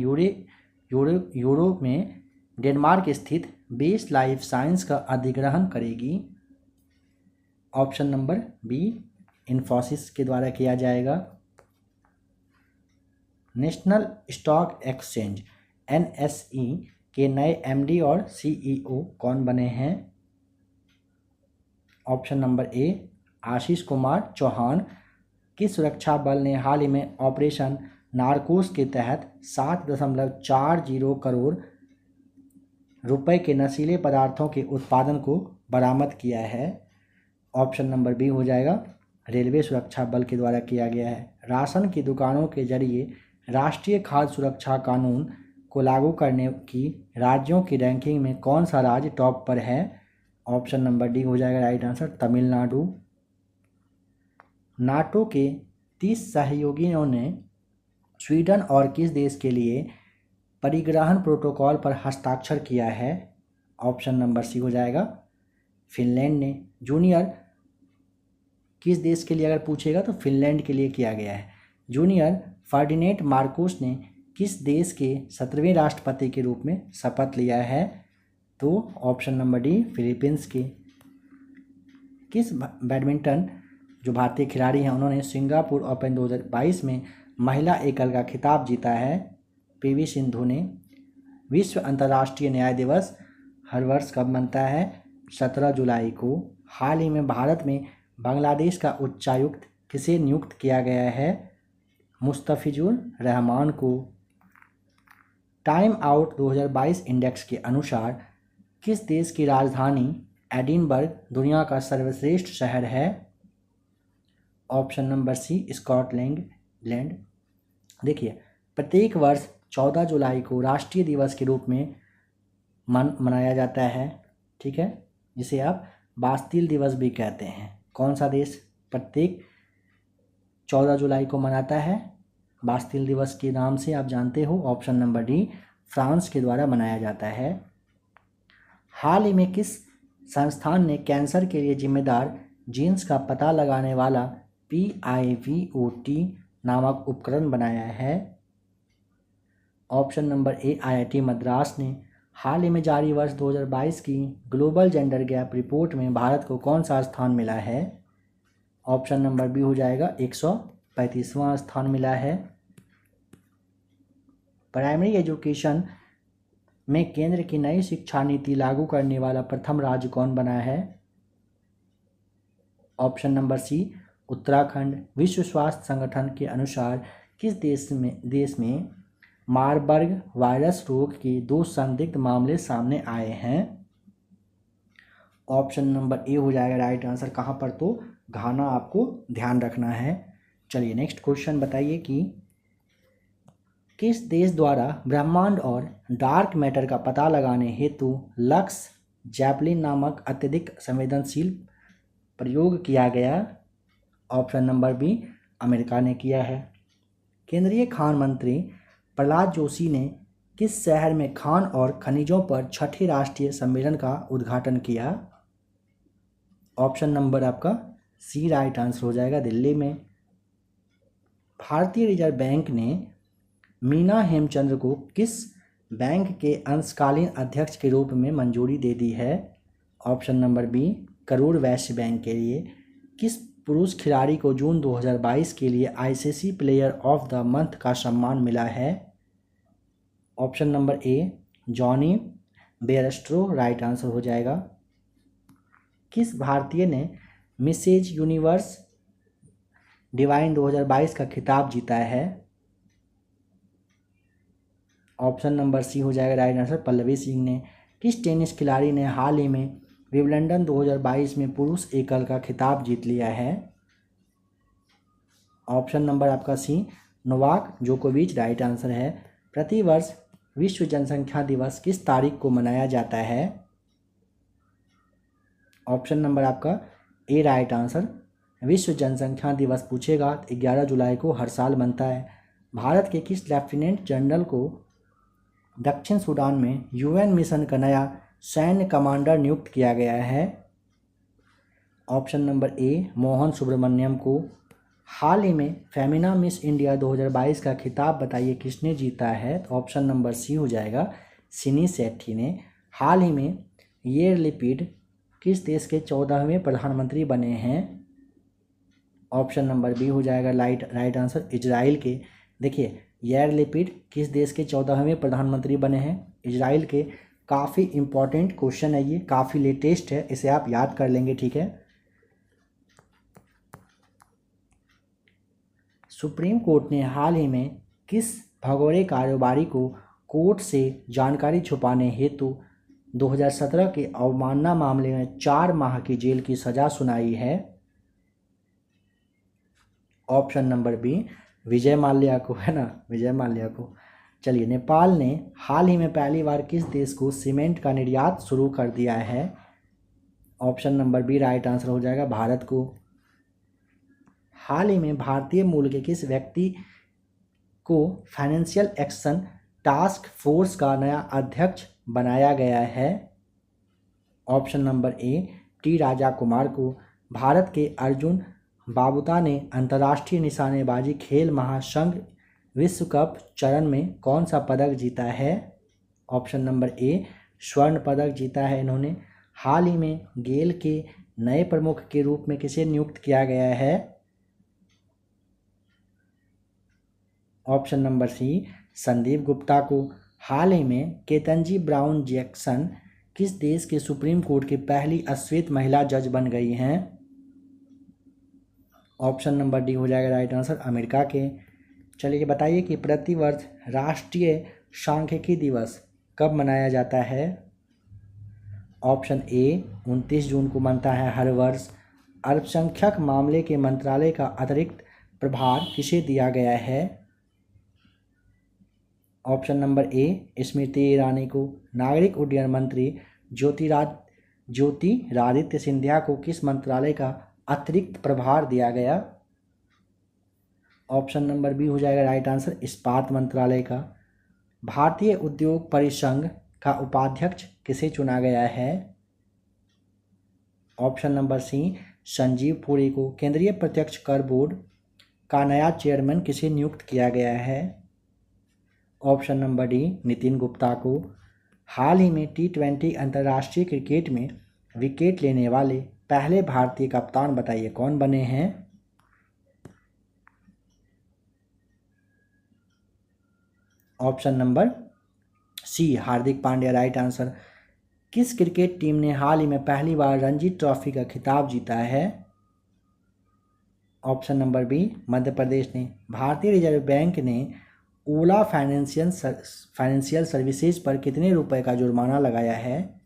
यूरो में डेनमार्क स्थित बेस लाइफ साइंस का अधिग्रहण करेगी? ऑप्शन नंबर बी इन्फोसिस के द्वारा किया जाएगा। नेशनल स्टॉक एक्सचेंज एनएसई के नए एमडी और सीईओ कौन बने हैं? ऑप्शन नंबर ए आशीष कुमार चौहान। किस सुरक्षा बल ने हाल ही में ऑपरेशन नारकोस के तहत 7.40 करोड़ रुपए के नशीले पदार्थों के उत्पादन को बरामद किया है? ऑप्शन नंबर बी हो जाएगा रेलवे सुरक्षा बल के द्वारा किया गया है। राशन की दुकानों के जरिए राष्ट्रीय खाद्य सुरक्षा कानून को लागू करने की राज्यों की रैंकिंग में कौन सा राज्य टॉप पर है? ऑप्शन नंबर डी हो जाएगा राइट आंसर, तमिलनाडु। नाटो के 30 सहयोगियों ने स्वीडन और किस देश के लिए परिग्रहण प्रोटोकॉल पर हस्ताक्षर किया है? ऑप्शन नंबर सी हो जाएगा फिनलैंड ने। जूनियर किस देश के लिए अगर पूछेगा तो फिनलैंड के लिए किया गया है। जूनियर फर्डिनेंड मार्कोस ने किस देश के 17वें राष्ट्रपति के रूप में शपथ लिया है? तो ऑप्शन नंबर डी फिलीपींस के। किस बैडमिंटन जो भारतीय खिलाड़ी हैं उन्होंने सिंगापुर ओपन 2022 में महिला एकल का खिताब जीता है? पीवी सिंधु ने। विश्व अंतर्राष्ट्रीय न्याय दिवस हर वर्ष कब मनता है? 17 जुलाई को। हाल ही में भारत में बांग्लादेश का उच्चायुक्त किसे नियुक्त किया गया है? मुस्तफिजुर रहमान को। टाइम आउट 2022 इंडेक्स के अनुसार किस देश की राजधानी एडिनबर्ग दुनिया का सर्वश्रेष्ठ शहर है? Option number C Scotland. देखिए, प्रत्येक वर्ष 14 जुलाई को राष्ट्रीय दिवस के रूप में मनाया जाता है, ठीक है, जिसे आप बास्तिल दिवस भी कहते हैं। कौन सा देश प्रत्येक 14 जुलाई को मनाता है? बास्तिल दिवस के नाम से आप जानते हो। ऑप्शन नंबर डी, फ्रांस के द्वारा मनाया जाता है। हाल ही में किस संस्थान ने कैंसर के लिए जिम्मेदार जीन्स का पता लगाने वाला PIVOT नामक उपकरण बनाया है? ऑप्शन नंबर ए, IIT मद्रास ने। हाल ही में जारी वर्ष 2022 की ग्लोबल जेंडर गैप रिपोर्ट में भारत को कौन सा स्थान मिला है? ऑप्शन नंबर बी हो जाएगा 135वां स्थान मिला है। प्राइमरी एजुकेशन में केंद्र की नई शिक्षा नीति लागू करने वाला प्रथम राज्य कौन बना है? Option number C, Uttarakhand. विश्व स्वास्थ्य संगठन के अनुसार किस देश में मारबर्ग वायरस रोग के 2 संदिग्ध मामले सामने आए हैं? ऑप्शन नंबर ए हो जाएगा राइट आंसर। कहाँ पर? तो घाना आपको ध्यान रखना है। चलिए नेक्स्ट क्वेश्चन बताइए कि किस देश द्वारा ब्रह्मांड और डार्क मैटर का पता लगाने हेतु लक्स जैपलिन नामक अत्यधिक संवेदनशील प्रयोग किया गया? ऑप्शन नंबर बी, अमेरिका ने किया है। केंद्रीय खान मंत्री प्रहलाद जोशी ने किस शहर में खान और खनिजों पर छठे राष्ट्रीय सम्मेलन का उद्घाटन किया? ऑप्शन नंबर आपका सी राइट आंसर हो जाएगा, दिल्ली में। भारतीय रिजर्व बैंक ने मीना हेमचंद्र को किस बैंक के अंशकालीन अध्यक्ष के रूप में मंजूरी दे दी है? Option number B, Karur Vysya bank के लिए। किस पुरुष खिलाड़ी को जून 2022 के लिए ICC player of the month का सम्मान मिला है? Option number A, Jonny Bairstow right answer हो जाएगा। किस भारतीय ने मिसेज यूनिवर्स डिवाइन 2022 का खिताब जीता है? ऑप्शन नंबर सी हो जाएगा राइट आंसर, पल्लवी सिंह ने। किस टेनिस खिलाड़ी ने हाल ही में विंबलडन 2022 में पुरुष एकल का खिताब जीत लिया है? ऑप्शन नंबर आपका सी, नोवाक जोकोविच राइट आंसर है। प्रतिवर्ष विश्व जनसंख्या दिवस किस तारीख को मनाया जाता है? ऑप्शन नंबर आपका ए राइट आंसर। विश्व जनसंख्या दिवस पूछेगा तो 11 जुलाई को हर साल बनता है। भारत के किस लेफ्टिनेंट जनरल को दक्षिण सूडान में UN मिशन का नया सैन्य कमांडर नियुक्त किया गया है? Option number A, Mohan Subramaniam को। हाल ही में फेमिना मिस इंडिया 2022 का खिताब बताइए किसने जीता है? तो ऑप्शन नंबर सी हो जाएगा, सिनी सेठी ने। हाल ही में येर लिपिड किस देश के 14वें प्रधानमंत्री बने हैं? ऑप्शन नंबर बी हो जाएगा राइट आंसर, इजराइल के। देखिए येर लिपिड किस देश के 14वें प्रधानमंत्री बने हैं? इजराइल के। काफ़ी इम्पॉर्टेंट क्वेश्चन है ये, काफ़ी लेटेस्ट है, इसे आप याद कर लेंगे, ठीक है। सुप्रीम कोर्ट ने हाल ही में किस भगोड़े कारोबारी को कोर्ट से जानकारी छुपाने हेतु 2017 के अवमानना मामले में 4 माह की जेल की सजा सुनाई है? Option number B, Vijay Mallya को, है ना, विजय माल्या को। चलिए, नेपाल ने हाल ही में पहली बार किस देश को सीमेंट का निर्यात शुरू कर दिया है? Option number B right answer हो जाएगा, भारत को। हाल ही में भारतीय मूल के किस व्यक्ति को फाइनेंशियल एक्शन टास्क फोर्स का नया अध्यक्ष बनाया गया है? ऑप्शन नंबर ए, टी राजा कुमार को। भारत के अर्जुन बाबुता ने अंतर्राष्ट्रीय निशानेबाजी खेल महासंघ विश्व कप चरण में कौन सा पदक जीता है? ऑप्शन नंबर ए, स्वर्ण पदक जीता है इन्होंने। हाल ही में गेल के नए प्रमुख के रूप में किसे नियुक्त किया गया है? Option number C, Sandeep Gupta को। हाल ही में केतनजी ब्राउन जैक्सन किस देश के सुप्रीम कोर्ट की पहली अश्वेत महिला जज बन गई हैं? ऑप्शन नंबर डी हो जाएगा राइट आंसर, अमेरिका के। चलिए बताइए कि प्रतिवर्ष राष्ट्रीय सांख्यिकी दिवस कब मनाया जाता है? ऑप्शन ए, 29 जून को बनता है हर वर्ष। अल्पसंख्यक मामले के मंत्रालय का अतिरिक्त प्रभार किसे दिया गया है? ऑप्शन नंबर ए, स्मृति ईरानी को। नागरिक उड्डयन मंत्री ज्योतिरादित्य सिंधिया को किस मंत्रालय का अतिरिक्त प्रभार दिया गया? ऑप्शन नंबर बी हो जाएगा राइट आंसर, इस्पात मंत्रालय का। भारतीय उद्योग परिसंघ का उपाध्यक्ष किसे चुना गया है? Option number C Sanjeev Puri को। केंद्रीय प्रत्यक्ष कर बोर्ड का नया चेयरमैन किसे नियुक्त किया गया है? Option number D Nitin Gupta को। हाल ही में T20 अंतर्राष्ट्रीय क्रिकेट में विकेट लेने वाले पहले भारतीय कप्तान बताइए कौन बने हैं? ऑप्शन नंबर सी हार्दिक पांड्या राइट आंसर। किस क्रिकेट टीम ने हाल ही में पहली बार रणजी ट्रॉफी का खिताब जीता है? Option number B Madhya Pradesh ने। भारतीय रिजर्व बैंक ने ओला फाइनेंशियल सर्विसेज पर कितने रुपए का जुर्माना लगाया है?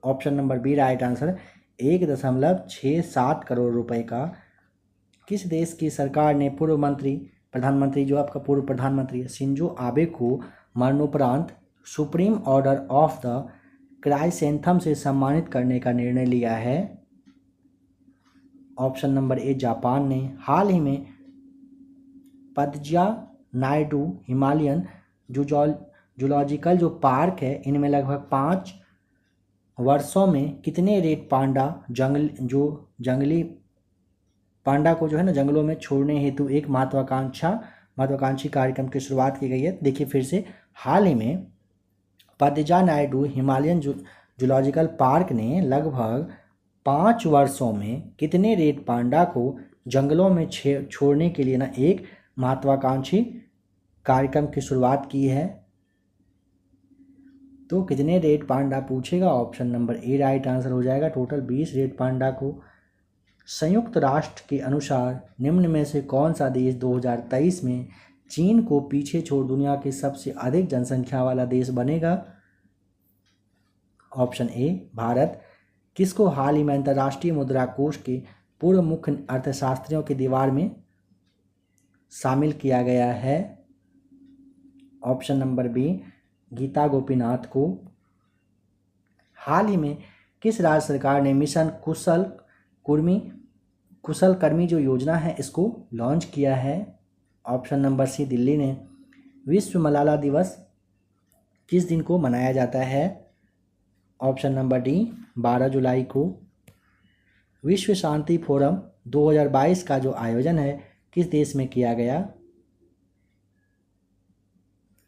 Option number B right answer, 1.67 crore रुपए का। किस देश की सरकार ने प्रधानमंत्री जो आपका पूर्व प्रधानमंत्री है शिंजो आबे को मरणोपरांत सुप्रीम ऑर्डर ऑफ द क्राइसेंथम से सम्मानित करने का निर्णय लिया है? ऑप्शन नंबर ए जापान ने। हाल ही में पदजा नायडू हिमालयन जूलॉजिकल जो पार्क है इनमें लगभग 5 वर्षों में कितने रेड पांडा जंगली पांडा को जो है ना जंगलों में छोड़ने हेतु एक महत्वाकांक्षी कार्यक्रम की शुरुआत की गई है? देखिए फिर से, हाल ही में पदजा नायडू हिमालयन जूलॉजिकल पार्क ने लगभग 5 वर्षों में कितने रेड पांडा को जंगलों में छोड़ने के लिए ना एक महत्वाकांक्षी कार्यक्रम की शुरुआत की है? तो कितने रेड पांडा पूछेगा, ऑप्शन नंबर ए राइट आंसर हो जाएगा, टोटल 20 रेड पांडा को। संयुक्त राष्ट्र के अनुसार निम्न में से कौन सा देश 2023 में चीन को पीछे छोड़ दुनिया के सबसे अधिक जनसंख्या वाला देश बनेगा? Option A Bharat. किसको हाल ही में अंतर्राष्ट्रीय मुद्रा कोष के पूर्व मुख्य अर्थशास्त्रियों की दीवार में शामिल किया गया है? Option number B Geeta Gopinath को। हाल ही में किस राज्य सरकार ने मिशन कुशल कर्मी जो योजना है इसको लॉन्च किया है? ऑप्शन नंबर सी दिल्ली ने। विश्व मलाला दिवस किस दिन को मनाया जाता है? ऑप्शन नंबर डी 12 जुलाई को। विश्व शांति फोरम 2022 का जो आयोजन है किस देश में किया गया?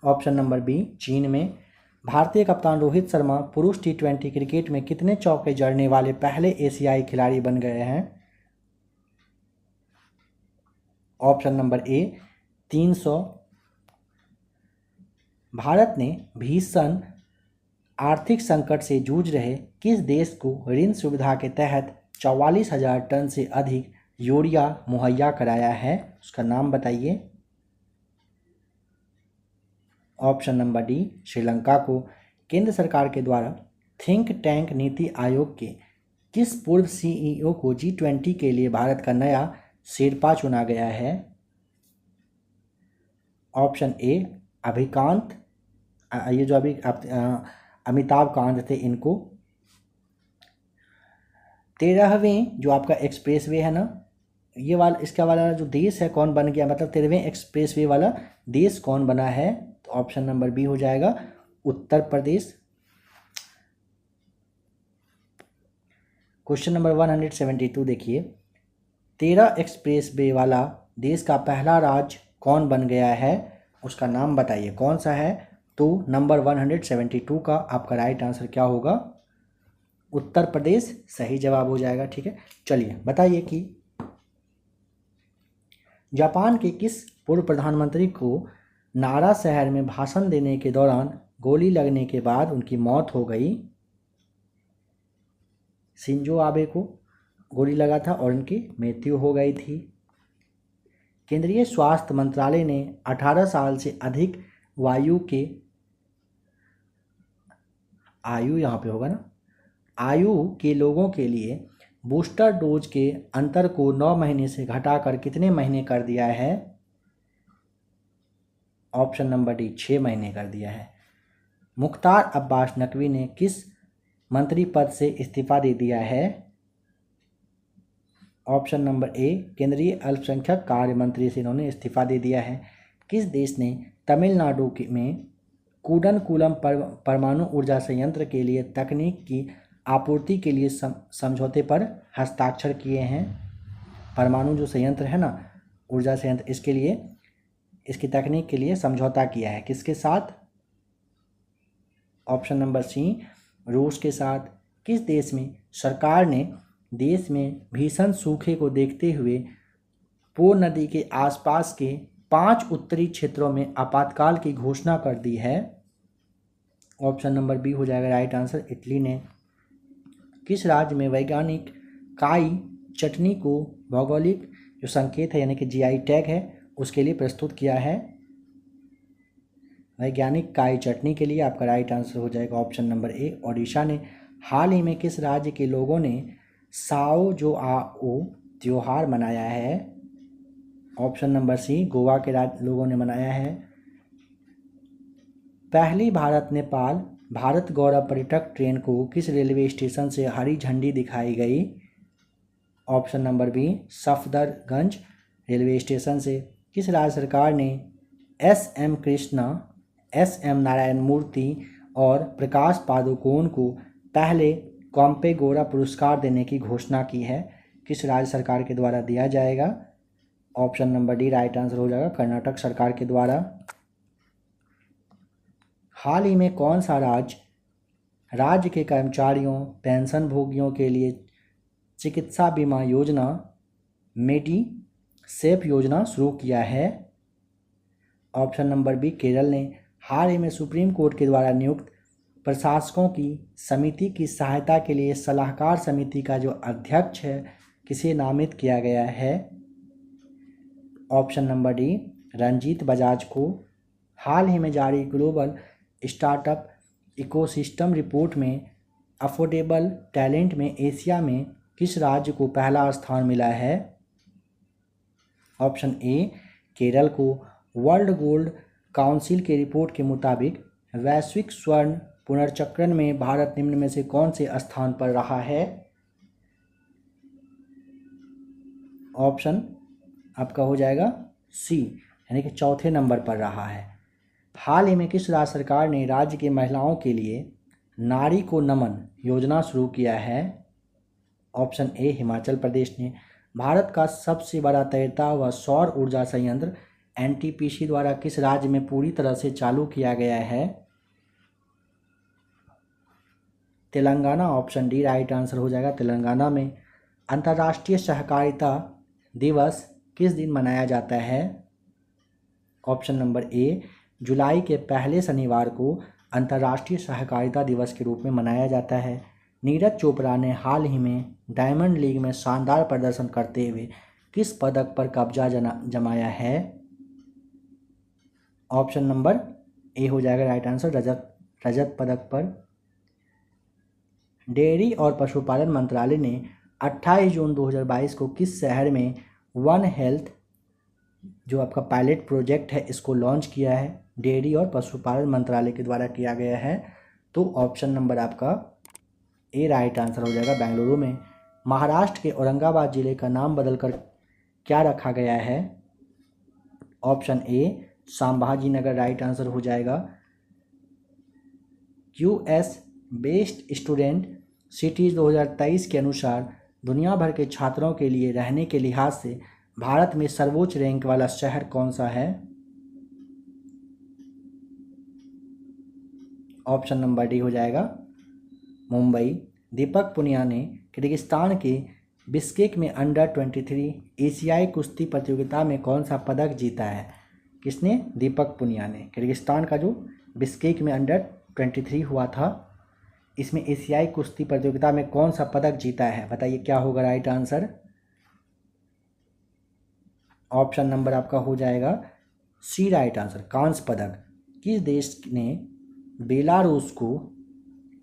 ऑप्शन नंबर बी चीन में। भारतीय कप्तान रोहित शर्मा पुरुष T20 क्रिकेट में कितने चौके जड़ने वाले पहले एशियाई खिलाड़ी बन गए हैं? ऑप्शन नंबर ए 300। भारत ने भीषण आर्थिक संकट से जूझ रहे किस देश को ऋण सुविधा के तहत 44,000 टन से अधिक यूरिया मुहैया कराया है? उसका नाम बताइए। ऑप्शन नंबर डी श्रीलंका को। केंद्र सरकार के द्वारा थिंक टैंक नीति आयोग के किस पूर्व CEO को G20 के लिए भारत का नया शेरपा चुना गया है? ऑप्शन ए अभिकांत, ये जो अभी अमिताभ कांत थे इनको। 13वें जो आपका एक्सप्रेसवे है ना ये वाला, इसका वाला जो देश है कौन बन गया, मतलब 13वें एक्सप्रेसवे वाला देश कौन बना है? तो ऑप्शन नंबर बी हो जाएगा उत्तर प्रदेश। क्वेश्चन नंबर 172 देखिए, 13 एक्सप्रेसवे वाला देश का पहला राज्य कौन बन गया है? उसका नाम बताइए कौन सा है? तो नंबर 172 का आपका राइट आंसर क्या होगा? उत्तर प्रदेश सही जवाब हो जाएगा। ठीक है, चलिए बताइए कि जापान के किस पूर्व प्रधानमंत्री को नारा शहर में भाषण देने के दौरान गोली लगने के बाद उनकी मौत हो गई? शिंजो आबे को गोली लगा था और उनकी मृत्यु हो गई थी। केंद्रीय स्वास्थ्य मंत्रालय ने 18 साल से अधिक आयु के लोगों के लिए बूस्टर डोज के अंतर को 9 महीने से घटाकर कितने महीने कर दिया है? ऑप्शन नंबर डी 6 महीने कर दिया है। मुख्तार अब्बास नकवी ने किस मंत्री पद से इस्तीफा दे दिया है? ऑप्शन नंबर ए, केंद्रीय अल्पसंख्यक कार्य मंत्री से इन्होंने इस्तीफा दे दिया है। किस देश ने तमिलनाडु में कूडनकुलम परमाणु ऊर्जा संयंत्र के लिए तकनीक की आपूर्ति के लिए समझौते पर हस्ताक्षर किए हैं? परमाणु जो संयंत्र है ना, ऊर्जा संयंत्र, इसके लिए, इसकी तकनीक के लिए समझौता किया है किसके साथ? ऑप्शन नंबर सी, रूस के साथ। किस देश में सरकार ने देश में भीषण सूखे को देखते हुए पो नदी के आसपास के 5 उत्तरी क्षेत्रों में आपातकाल की घोषणा कर दी है? ऑप्शन नंबर बी हो जाएगा राइट आंसर, इटली ने। किस राज्य में वैज्ञानिक काई चटनी को भौगोलिक जो संकेत है यानी कि जीआई टैग है उसके लिए प्रस्तुत किया है? वैज्ञानिक काई चटनी के लिए आपका राइट आंसर हो जाएगा ऑप्शन नंबर ए, ओडिशा ने। हाल ही में किस राज्य के लोगों ने साओ जो आओ त्योहार मनाया है? ऑप्शन नंबर सी, गोवा के लोगों ने मनाया है। पहली भारत नेपाल भारत गौरव पर्यटक ट्रेन को किस रेलवे स्टेशन से हरी झंडी दिखाई गई? Option number B, Safdarjung railway station से। किस राज्य सरकार ने एस.एम. कृष्णा, एस.एम. नारायण मूर्ति और प्रकाश पादुकोण को पहले कॉम्पेगोरा पुरस्कार देने की घोषणा की है? किस राज्य सरकार के द्वारा दिया जाएगा? Option number D right answer हो जाएगा, कर्नाटक सरकार के द्वारा। हाल ही में कौन सा राज्य के कर्मचारियों पेंशन भोगियों के लिए चिकित्सा बीमा योजना मेडिसेफ योजना शुरू किया है? ऑप्शन नंबर बी, केरल ने। हाल ही में सुप्रीम कोर्ट के द्वारा नियुक्त प्रशासकों की समिति की सहायता के लिए सलाहकार समिति का जो अध्यक्ष है किसे नामित किया गया है? Option number D, Ranjit Bajaj को। हाल ही में जारी ग्लोबल स्टार्टअप इकोसिस्टम रिपोर्ट में अफोर्डेबल टैलेंट में एशिया में किस राज्य को पहला स्थान मिला है? ऑप्शन ए, केरल को। वर्ल्ड गोल्ड काउंसिल के रिपोर्ट के मुताबिक वैश्विक स्वर्ण पुनर्चक्रण में भारत निम्न में से कौन से स्थान पर रहा है? ऑप्शन आपका हो जाएगा सी, यानी कि चौथे नंबर पर रहा है। हाल ही में किस राज्य सरकार ने राज्य की महिलाओं के लिए नारी को नमन योजना शुरू किया है? ऑप्शन ए, हिमाचल प्रदेश ने। भारत का सबसे बड़ा तैरता हुआ सौर ऊर्जा संयंत्र एनटीपीसी द्वारा किस राज्य में पूरी तरह से चालू किया गया है? Telangana, option D right answer हो जाएगा, तेलंगाना में। अंतर्राष्ट्रीय सहकारिता दिवस किस दिन मनाया जाता है? ऑप्शन नंबर ए, जुलाई के पहले शनिवार को अंतर्राष्ट्रीय सहकारिता दिवस के रूप में मनाया जाता है। नीरज चोपड़ा ने हाल ही में डायमंड लीग में शानदार प्रदर्शन करते हुए किस पदक पर कब्जा जमाया है? ऑप्शन नंबर ए हो जाएगा राइट आंसर, रजत पदक पर। डेयरी और पशुपालन मंत्रालय ने 28 जून 2022 को किस शहर में वन हेल्थ जो आपका पायलट प्रोजेक्ट है इसको लॉन्च किया है? डेयरी और पशुपालन मंत्रालय के द्वारा किया गया है, तो ऑप्शन नंबर आपका ए राइट आंसर हो जाएगा, बेंगलुरु में। महाराष्ट्र के औरंगाबाद जिले का नाम बदलकर क्या रखा गया है? ऑप्शन ए, संभाजी नगर राइट आंसर हो जाएगा। यूएस बेस्ड स्टूडेंट सिटीज़ 2023 के अनुसार दुनिया भर के छात्रों के लिए रहने के लिहाज से भारत में सर्वोच्च रैंक वाला शहर कौन सा है? ऑप्शन नंबर डी हो जाएगा, मुंबई। दीपक पुनिया ने किर्गिस्तान के बिश्केक में अंडर 23 एशियाई कुश्ती प्रतियोगिता में कौन सा पदक जीता है? किसने? दीपक पुनिया ने। किर्गिस्तान का जो बिश्केक में अंडर 23 हुआ था, इसमें एशियाई कुश्ती प्रतियोगिता में कौन सा पदक जीता है? बताइए क्या होगा राइट आंसर? ऑप्शन नंबर आपका हो जाएगा सी राइट आंसर, कांस्य पदक। किस देश ने बेलारूस को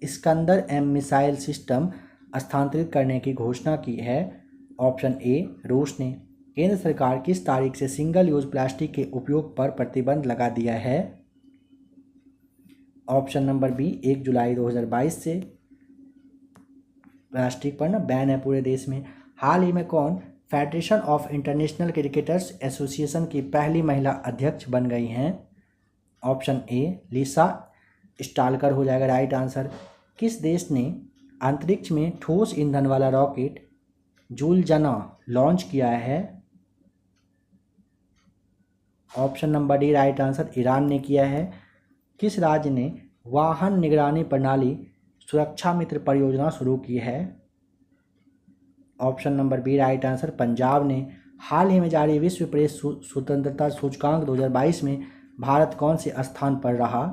इस्कंदर एम मिसाइल सिस्टम स्थानांतरित करने की घोषणा की है? ऑप्शन ए, रूस ने। केंद्र सरकार किस तारीख से सिंगल यूज प्लास्टिक के उपयोग पर प्रतिबंध लगा दिया है? ऑप्शन नंबर बी, 1 जुलाई 2022 से प्लास्टिक पर ना बैन है पूरे देश में। हाल ही में कौन federation of international cricketers association की पहली महिला अध्यक्ष बन गई हैं? ऑप्शन ए लिसा स्टालकर हो जाएगा राइट आंसर। किस देश ने अंतरिक्ष में ठोस ईंधन वाला रॉकेट जूलजना लॉन्च किया है? Option number D right answer, Iran ने किया है। किस राज्य ने वाहन निगरानी प्रणाली सुरक्षा मित्र परियोजना शुरू की है? Option number B right answer, Punjab ने। हाल ही में जारी विश्व प्रेस स्वतंत्रता सूचकांक 2022 में भारत कौन से स्थान पर रहा?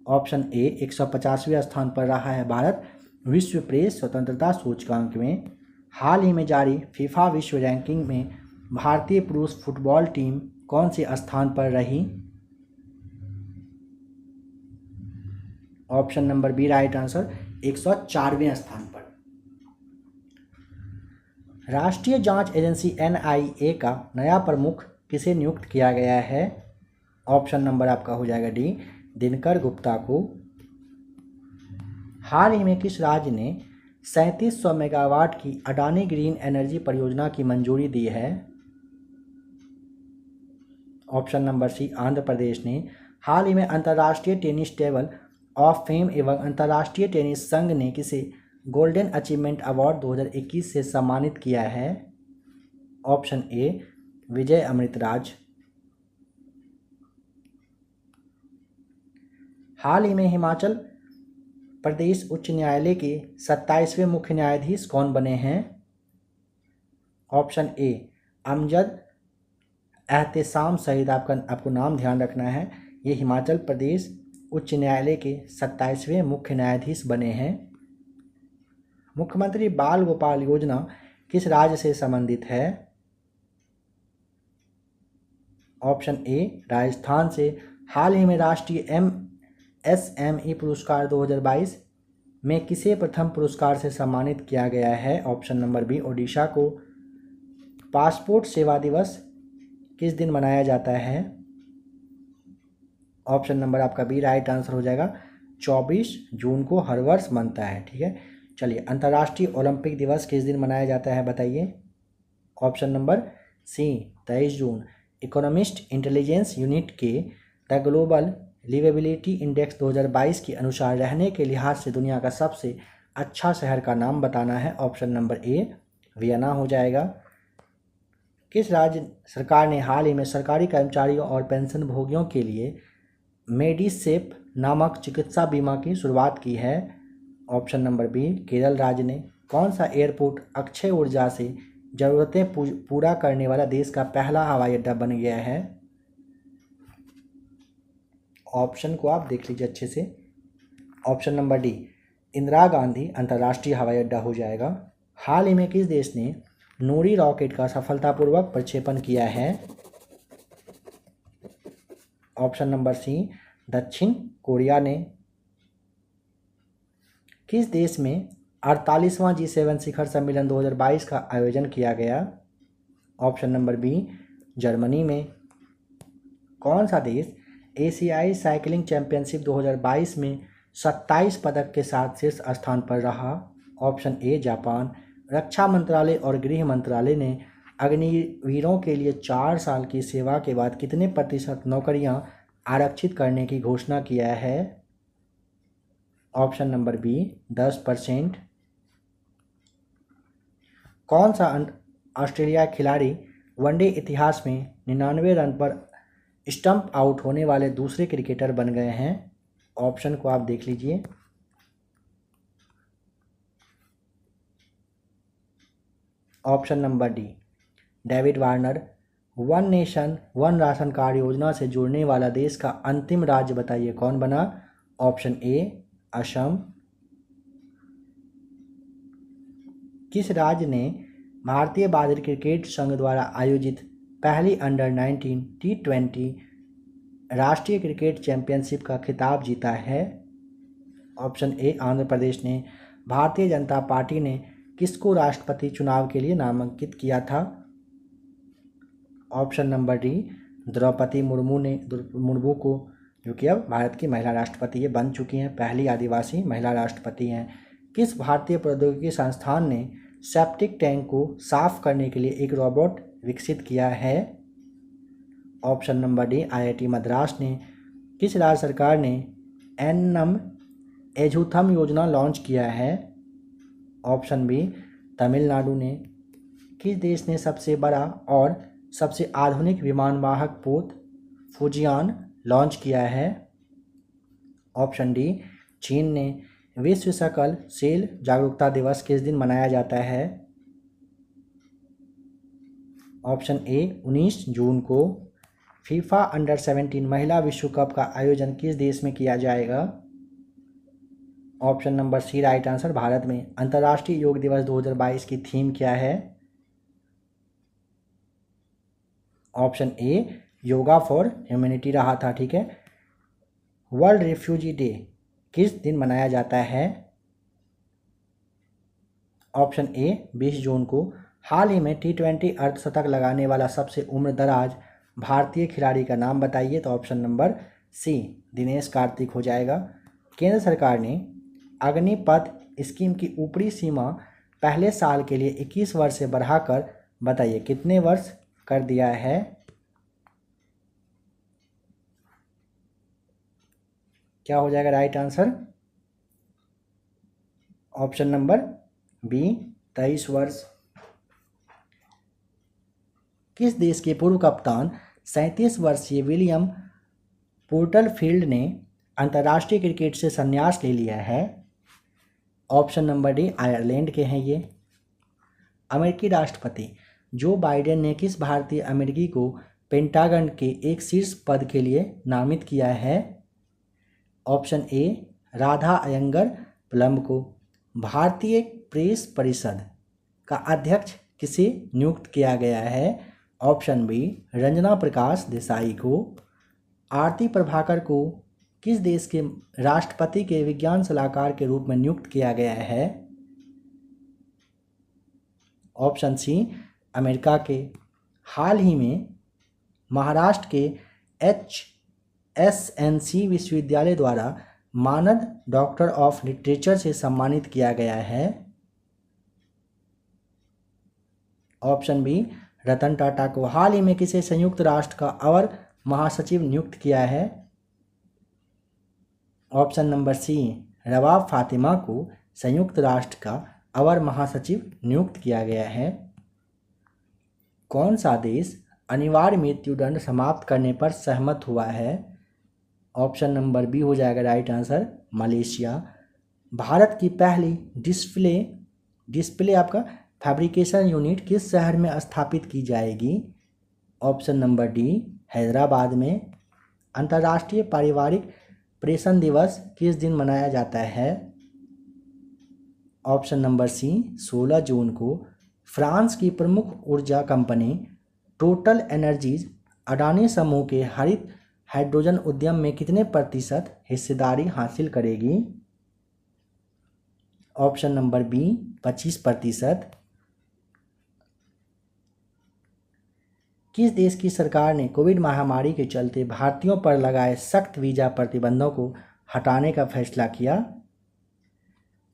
ऑप्शन ए 150वें स्थान पर रहा है भारत विश्व प्रेस स्वतंत्रता सूचकांक में। हाल ही में जारी फीफा विश्व रैंकिंग में भारतीय पुरुष फुटबॉल टीम कौन से स्थान पर रही? Option number B right answer, 104वें स्थान पर। राष्ट्रीय जांच एजेंसी एनआईए का नया प्रमुख किसे नियुक्त किया गया है? ऑप्शन नंबर आपका हो जाएगा डी दिनकर गुप्ता को। हाल ही में किस राज्य ने 3700 मेगावाट की अडानी ग्रीन एनर्जी परियोजना की मंजूरी दी है? ऑप्शन नंबर सी आंध्र प्रदेश ने। हाल ही में अंतर्राष्ट्रीय टेनिस टेबल ऑफ फेम एवं अंतर्राष्ट्रीय टेनिस संघ ने किसे गोल्डन अचीवमेंट अवार्ड 2021 से सम्मानित किया है? ऑप्शन ए विजय अमृतराज। हाल ही में हिमाचल प्रदेश उच्च न्यायालय के 27वें मुख्य न्यायाधीश कौन बने हैं? ऑप्शन ए अमजद एहतेसाम सईद, आपको नाम ध्यान रखना है। ये हिमाचल प्रदेश उच्च न्यायालय के 27वें मुख्य न्यायाधीश बने हैं। मुख्यमंत्री बाल गोपाल योजना किस राज्य से संबंधित है? ऑप्शन ए राजस्थान से। हाल ही में राष्ट्रीय एमएसएमई पुरस्कार 2022 में किसे प्रथम पुरस्कार से सम्मानित किया गया है? ऑप्शन नंबर बी ओडिशा को। पासपोर्ट सेवा दिवस किस दिन मनाया जाता है? ऑप्शन नंबर आपका बी राइट आंसर हो जाएगा, 24 जून को हर वर्ष मनता है। ठीक है, चलिए अंतर्राष्ट्रीय ओलंपिक दिवस किस दिन मनाया जाता है बताइए? ऑप्शन नंबर सी 23 जून। इकोनॉमिस्ट इंटेलिजेंस यूनिट के द ग्लोबल लिवेबिलिटी इंडेक्स 2022 के अनुसार रहने के लिहाज से दुनिया का सबसे अच्छा शहर का नाम बताना है। ऑप्शन नंबर ए वियना हो जाएगा। किस राज्य सरकार ने हाल ही में सरकारी कर्मचारियों और पेंशन भोगियों के लिए मेडिसेप नामक चिकित्सा बीमा की शुरुआत की है? ऑप्शन नंबर बी केरल राज्य ने। कौन सा एयरपोर्ट अक्षय ऊर्जा से ज़रूरतें पूरा करने वाला देश का पहला हवाई अड्डा बन गया है? ऑप्शन को आप देख लीजिए अच्छे से। Option number D Indira Gandhi अंतर्राष्ट्रीय हवाई अड्डा हो जाएगा। हाल ही में किस देश ने नूरी रॉकेट का सफलतापूर्वक प्रक्षेपण किया है? ऑप्शन नंबर सी दक्षिण कोरिया ने। किस देश में 48वां G7 शिखर सम्मेलन 2022 का आयोजन किया गया? ऑप्शन नंबर बी जर्मनी में। कौन सा देश एशियाई साइकिलिंग चैंपियनशिप 2022 में 27 पदक के साथ शीर्ष स्थान पर रहा? Option A Japan. रक्षा मंत्रालय और गृह मंत्रालय ने अग्निवीरों के लिए 4 साल की सेवा के बाद कितने प्रतिशत नौकरियां आरक्षित करने की घोषणा किया है? Option number B 10%। कौन सा ऑस्ट्रेलिया खिलाड़ी वनडे इतिहास में 99 रन पर स्टंप आउट होने वाले दूसरे क्रिकेटर बन गए हैं? ऑप्शन को आप देख लीजिए। Option number D David Warner. One nation one ration card योजना से जुड़ने वाला देश का अंतिम राज्य बताइए कौन बना? Option A Assam. किस राज्य ने भारतीय बाधित क्रिकेट संघ द्वारा आयोजित पहली अंडर-19 T20 राष्ट्रीय क्रिकेट चैंपियनशिप का खिताब जीता है? ऑप्शन ए आंध्र प्रदेश ने। भारतीय जनता पार्टी ने किसको राष्ट्रपति चुनाव के लिए नामांकित किया था? Option number D Droupadi Murmu को, जो कि अब भारत की महिला राष्ट्रपति ये बन चुकी हैं, पहली आदिवासी महिला राष्ट्रपति हैं। किस भारतीय प्रौद्योगिकी संस्थान ने सेप्टिक टैंक को साफ करने के लिए एक रोबोट विकसित किया है? Option number D, IIT Madras ने। किस राज्य सरकार ने एन्नम एझुथम योजना लॉन्च किया है? ऑप्शन बी, तमिलनाडु ने। किस देश ने सबसे बड़ा और सबसे आधुनिक विमानवाहक पोत फुजियान लॉन्च किया है? ऑप्शन डी, चीन ने। विश्व सकल सेल जागरूकता दिवस किस दिन मनाया जाता है? ऑप्शन ए, 19 जून को। फीफा अंडर 17 महिला विश्व कप का आयोजन किस देश में किया जाएगा? Option number C right answer, Bharat में। अंतर्राष्ट्रीय योग दिवस 2022 की थीम क्या है? Option A, yoga for humanity रहा था, ठीक है। वर्ल्ड रिफ्यूजी डे किस दिन मनाया जाता है? ऑप्शन ए, 20 जून को। हाल ही में T20 अर्धशतक लगाने वाला सबसे उम्रदराज भारतीय खिलाड़ी का नाम बताइए। तो option number C, Dinesh Karthik हो जाएगा। केंद्र सरकार ने अग्निपथ स्कीम की ऊपरी सीमा पहले साल के लिए 21 वर्ष से बढ़ाकर बताइए कितने वर्ष कर दिया है? क्या हो जाएगा right answer? Option number B, 23 वर्ष। किस देश के पूर्व कप्तान 37 वर्षीय विलियम पोर्टरफील्ड ने अंतर्राष्ट्रीय क्रिकेट से संन्यास ले लिया है? ऑप्शन नंबर डी, आयरलैंड के हैं ये। अमेरिकी राष्ट्रपति जो बाइडेन ने किस भारतीय अमेरिकी को पेंटागन के एक शीर्ष पद के लिए नामित किया है? Option A, Radha Iyengar Plumb को। भारतीय प्रेस परिषद का अध्यक्ष किसे नियुक्त किया गया है? ऑप्शन बी, रंजना प्रकाश देसाई को। आरती प्रभाकर को किस देश के राष्ट्रपति के विज्ञान सलाहकार के रूप में नियुक्त किया गया है? ऑप्शन सी, अमेरिका के। हाल ही में महाराष्ट्र के HSNC विश्वविद्यालय द्वारा मानद डॉक्टर ऑफ लिटरेचर से सम्मानित किया गया है? ऑप्शन बी, रतन टाटा को। हाल ही में किसे संयुक्त राष्ट्र का अवर महासचिव नियुक्त किया है? ऑप्शन नंबर सी, रवाब फातिमा को संयुक्त राष्ट्र का अवर महासचिव नियुक्त किया गया है। कौन सा देश अनिवार्य मृत्युदंड समाप्त करने पर सहमत हुआ है? ऑप्शन नंबर बी हो जाएगा राइट आंसर, मलेशिया। भारत की पहली डिस्प्ले आपका फैब्रिकेशन यूनिट किस शहर में स्थापित की जाएगी? ऑप्शन नंबर डी, हैदराबाद में। अंतर्राष्ट्रीय पारिवारिक प्रेषण दिवस किस दिन मनाया जाता है? ऑप्शन नंबर सी, 16 जून को। फ्रांस की प्रमुख ऊर्जा कंपनी टोटल एनर्जीज अडानी समूह के हरित हाइड्रोजन उद्यम में कितने प्रतिशत हिस्सेदारी हासिल करेगी? Option number B, 25%। किस देश की सरकार ने कोविड महामारी के चलते भारतीयों पर लगाए सख्त वीजा प्रतिबंधों को हटाने का फैसला किया?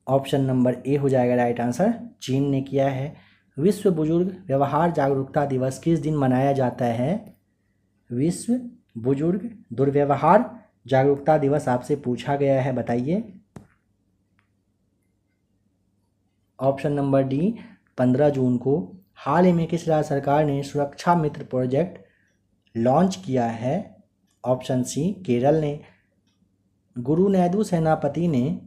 ऑप्शन नंबर ए हो जाएगा राइट आंसर, चीन ने किया है। विश्व बुजुर्ग व्यवहार जागरूकता दिवस किस दिन मनाया जाता है? विश्व बुजुर्ग दुर्व्यवहार जागरूकता दिवस आपसे पूछा गया है, बताइए। ऑप्शन नंबर डी, 15 जून को। हाल ही में किस राज्य सरकार ने सुरक्षा मित्र प्रोजेक्ट लॉन्च किया है? ऑप्शन सी, केरल ने। गुरु नायडू सेनापति ने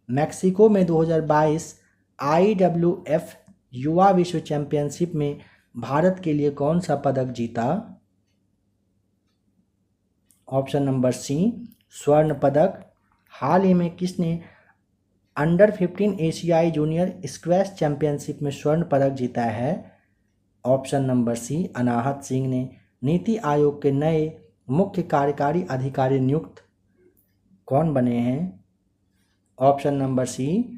मैक्सिको में 2022 IWF युवा विश्व चैंपियनशिप में भारत के लिए कौन सा पदक जीता? ऑप्शन नंबर सी, स्वर्ण पदक। हाल ही में किसने अंडर 15 एशियाई जूनियर स्क्वैश चैंपियनशिप में स्वर्ण पदक जीता है? ऑप्शन नंबर सी, अनाहत सिंह ने। नीति आयोग के नए मुख्य कार्यकारी अधिकारी नियुक्त कौन बने हैं? Option number C,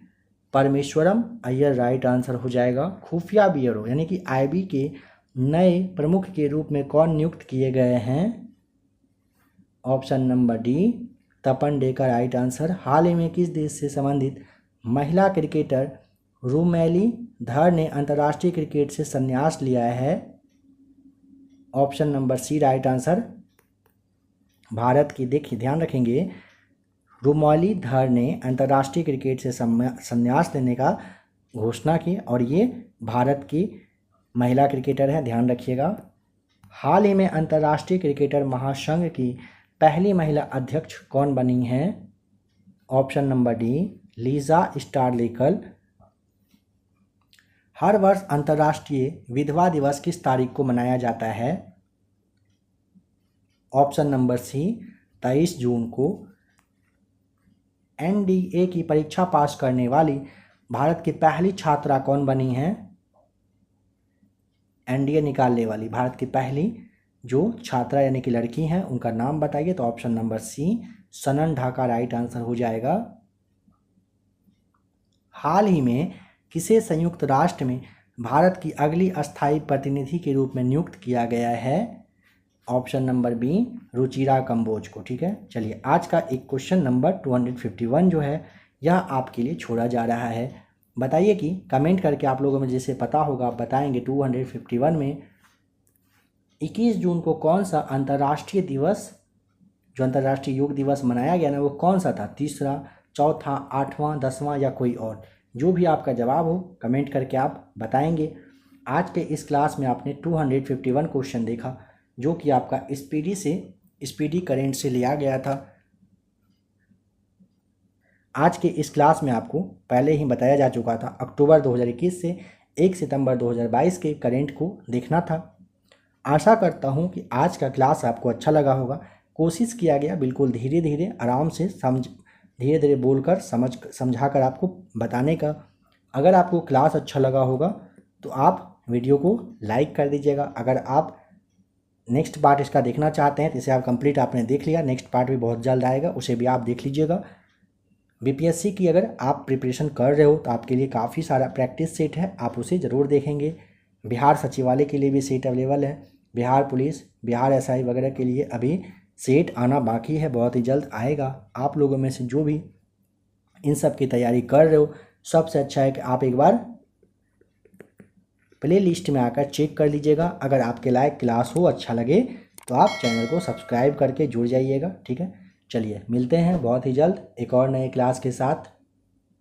Parameswaran Iyer right answer हो जाएगा। खुफिया ब्यूरो यानी कि IB के नए प्रमुख के रूप में कौन नियुक्त किए गए हैं? ऑप्शन नंबर डी, तपन डे का राइट आंसर। हाल ही में किस देश से संबंधित महिला क्रिकेटर मुरलीधर ने अंतर्राष्ट्रीय क्रिकेट से संन्यास लिया है। Option number C right answer. Bharat की, देखिए ध्यान रखेंगे, मुरलीधर ने अंतर्राष्ट्रीय क्रिकेट से संन्यास लेने का घोषणा की और ये भारत की महिला क्रिकेटर हैं, ध्यान रखिएगा। हाल ही में अंतर्राष्ट्रीय क्रिकेटर महासंघ की पहली महिला अध्यक्ष कौन बनी हैं? Option number D Lisa Sthalekar. हर वर्ष अंतर्राष्ट्रीय विधवा दिवस किस तारीख को मनाया जाता है? ऑप्शन नंबर सी 23 जून को। एनडीए की परीक्षा पास करने वाली भारत की पहली छात्रा कौन बनी है? एनडीए निकालने वाली भारत की पहली जो छात्रा यानी कि लड़की हैं उनका नाम बताइए। तो ऑप्शन नंबर सी सनन ढाका राइट आंसर हो जाएगा। हाल ही में किसे संयुक्त राष्ट्र में भारत की अगली अस्थायी प्रतिनिधि के रूप में नियुक्त किया गया है? Option number B Ruchira Kamboj को। ठीक है, चलिए आज का एक क्वेश्चन नंबर 251 जो है यह आपके लिए छोड़ा जा रहा है। बताइए कि कमेंट करके आप लोगों में जैसे पता होगा आप बताएंगे 251 में 21 जून को कौन सा अंतर्राष्ट्रीय दिवस, जो अंतर्राष्ट्रीय योग दिवस मनाया गया ना, वो कौन सा था? तीसरा, चौथा, आठवां, 10वां या कोई और? जो भी आपका जवाब हो कमेंट करके आप बताएंगे। आज के इस क्लास में आपने 251 क्वेश्चन देखा जो कि आपका स्पीडी करेंट से लिया गया था। आज के इस क्लास में आपको पहले ही बताया जा चुका था अक्टूबर 2021 से 1 सितंबर 2022 के करेंट को देखना था। आशा करता हूं कि आज का क्लास आपको अच्छा लगा होगा। कोशिश किया गया बिल्कुल धीरे धीरे आराम से धीरे धीरे बोलकर समझाकर आपको बताने का। अगर आपको क्लास अच्छा लगा होगा तो आप वीडियो को लाइक कर दीजिएगा। अगर आप नेक्स्ट पार्ट इसका देखना चाहते हैं तो इसे आप कंप्लीट आपने देख लिया, नेक्स्ट पार्ट भी बहुत जल्द आएगा, उसे भी आप देख लीजिएगा। बीपीएससी की अगर आप प्रिपरेशन कर रहे हो तो आपके लिए काफ़ी सारा प्रैक्टिस सेट है, आप उसे ज़रूर देखेंगे। बिहार सचिवालय के लिए भी सेट अवेलेबल है, बिहार पुलिस, बिहार एसआई वगैरह के लिए अभी सेट आना बाकी है, बहुत ही जल्द आएगा। आप लोगों में से जो भी इन सब की तैयारी कर रहे हो सबसे अच्छा है कि आप एक बार प्ले लिस्ट में आकर चेक कर लीजिएगा। अगर आपके लायक क्लास हो, अच्छा लगे तो आप चैनल को सब्सक्राइब करके जुड़ जाइएगा। ठीक है, चलिए मिलते हैं बहुत ही जल्द एक और नए क्लास के साथ।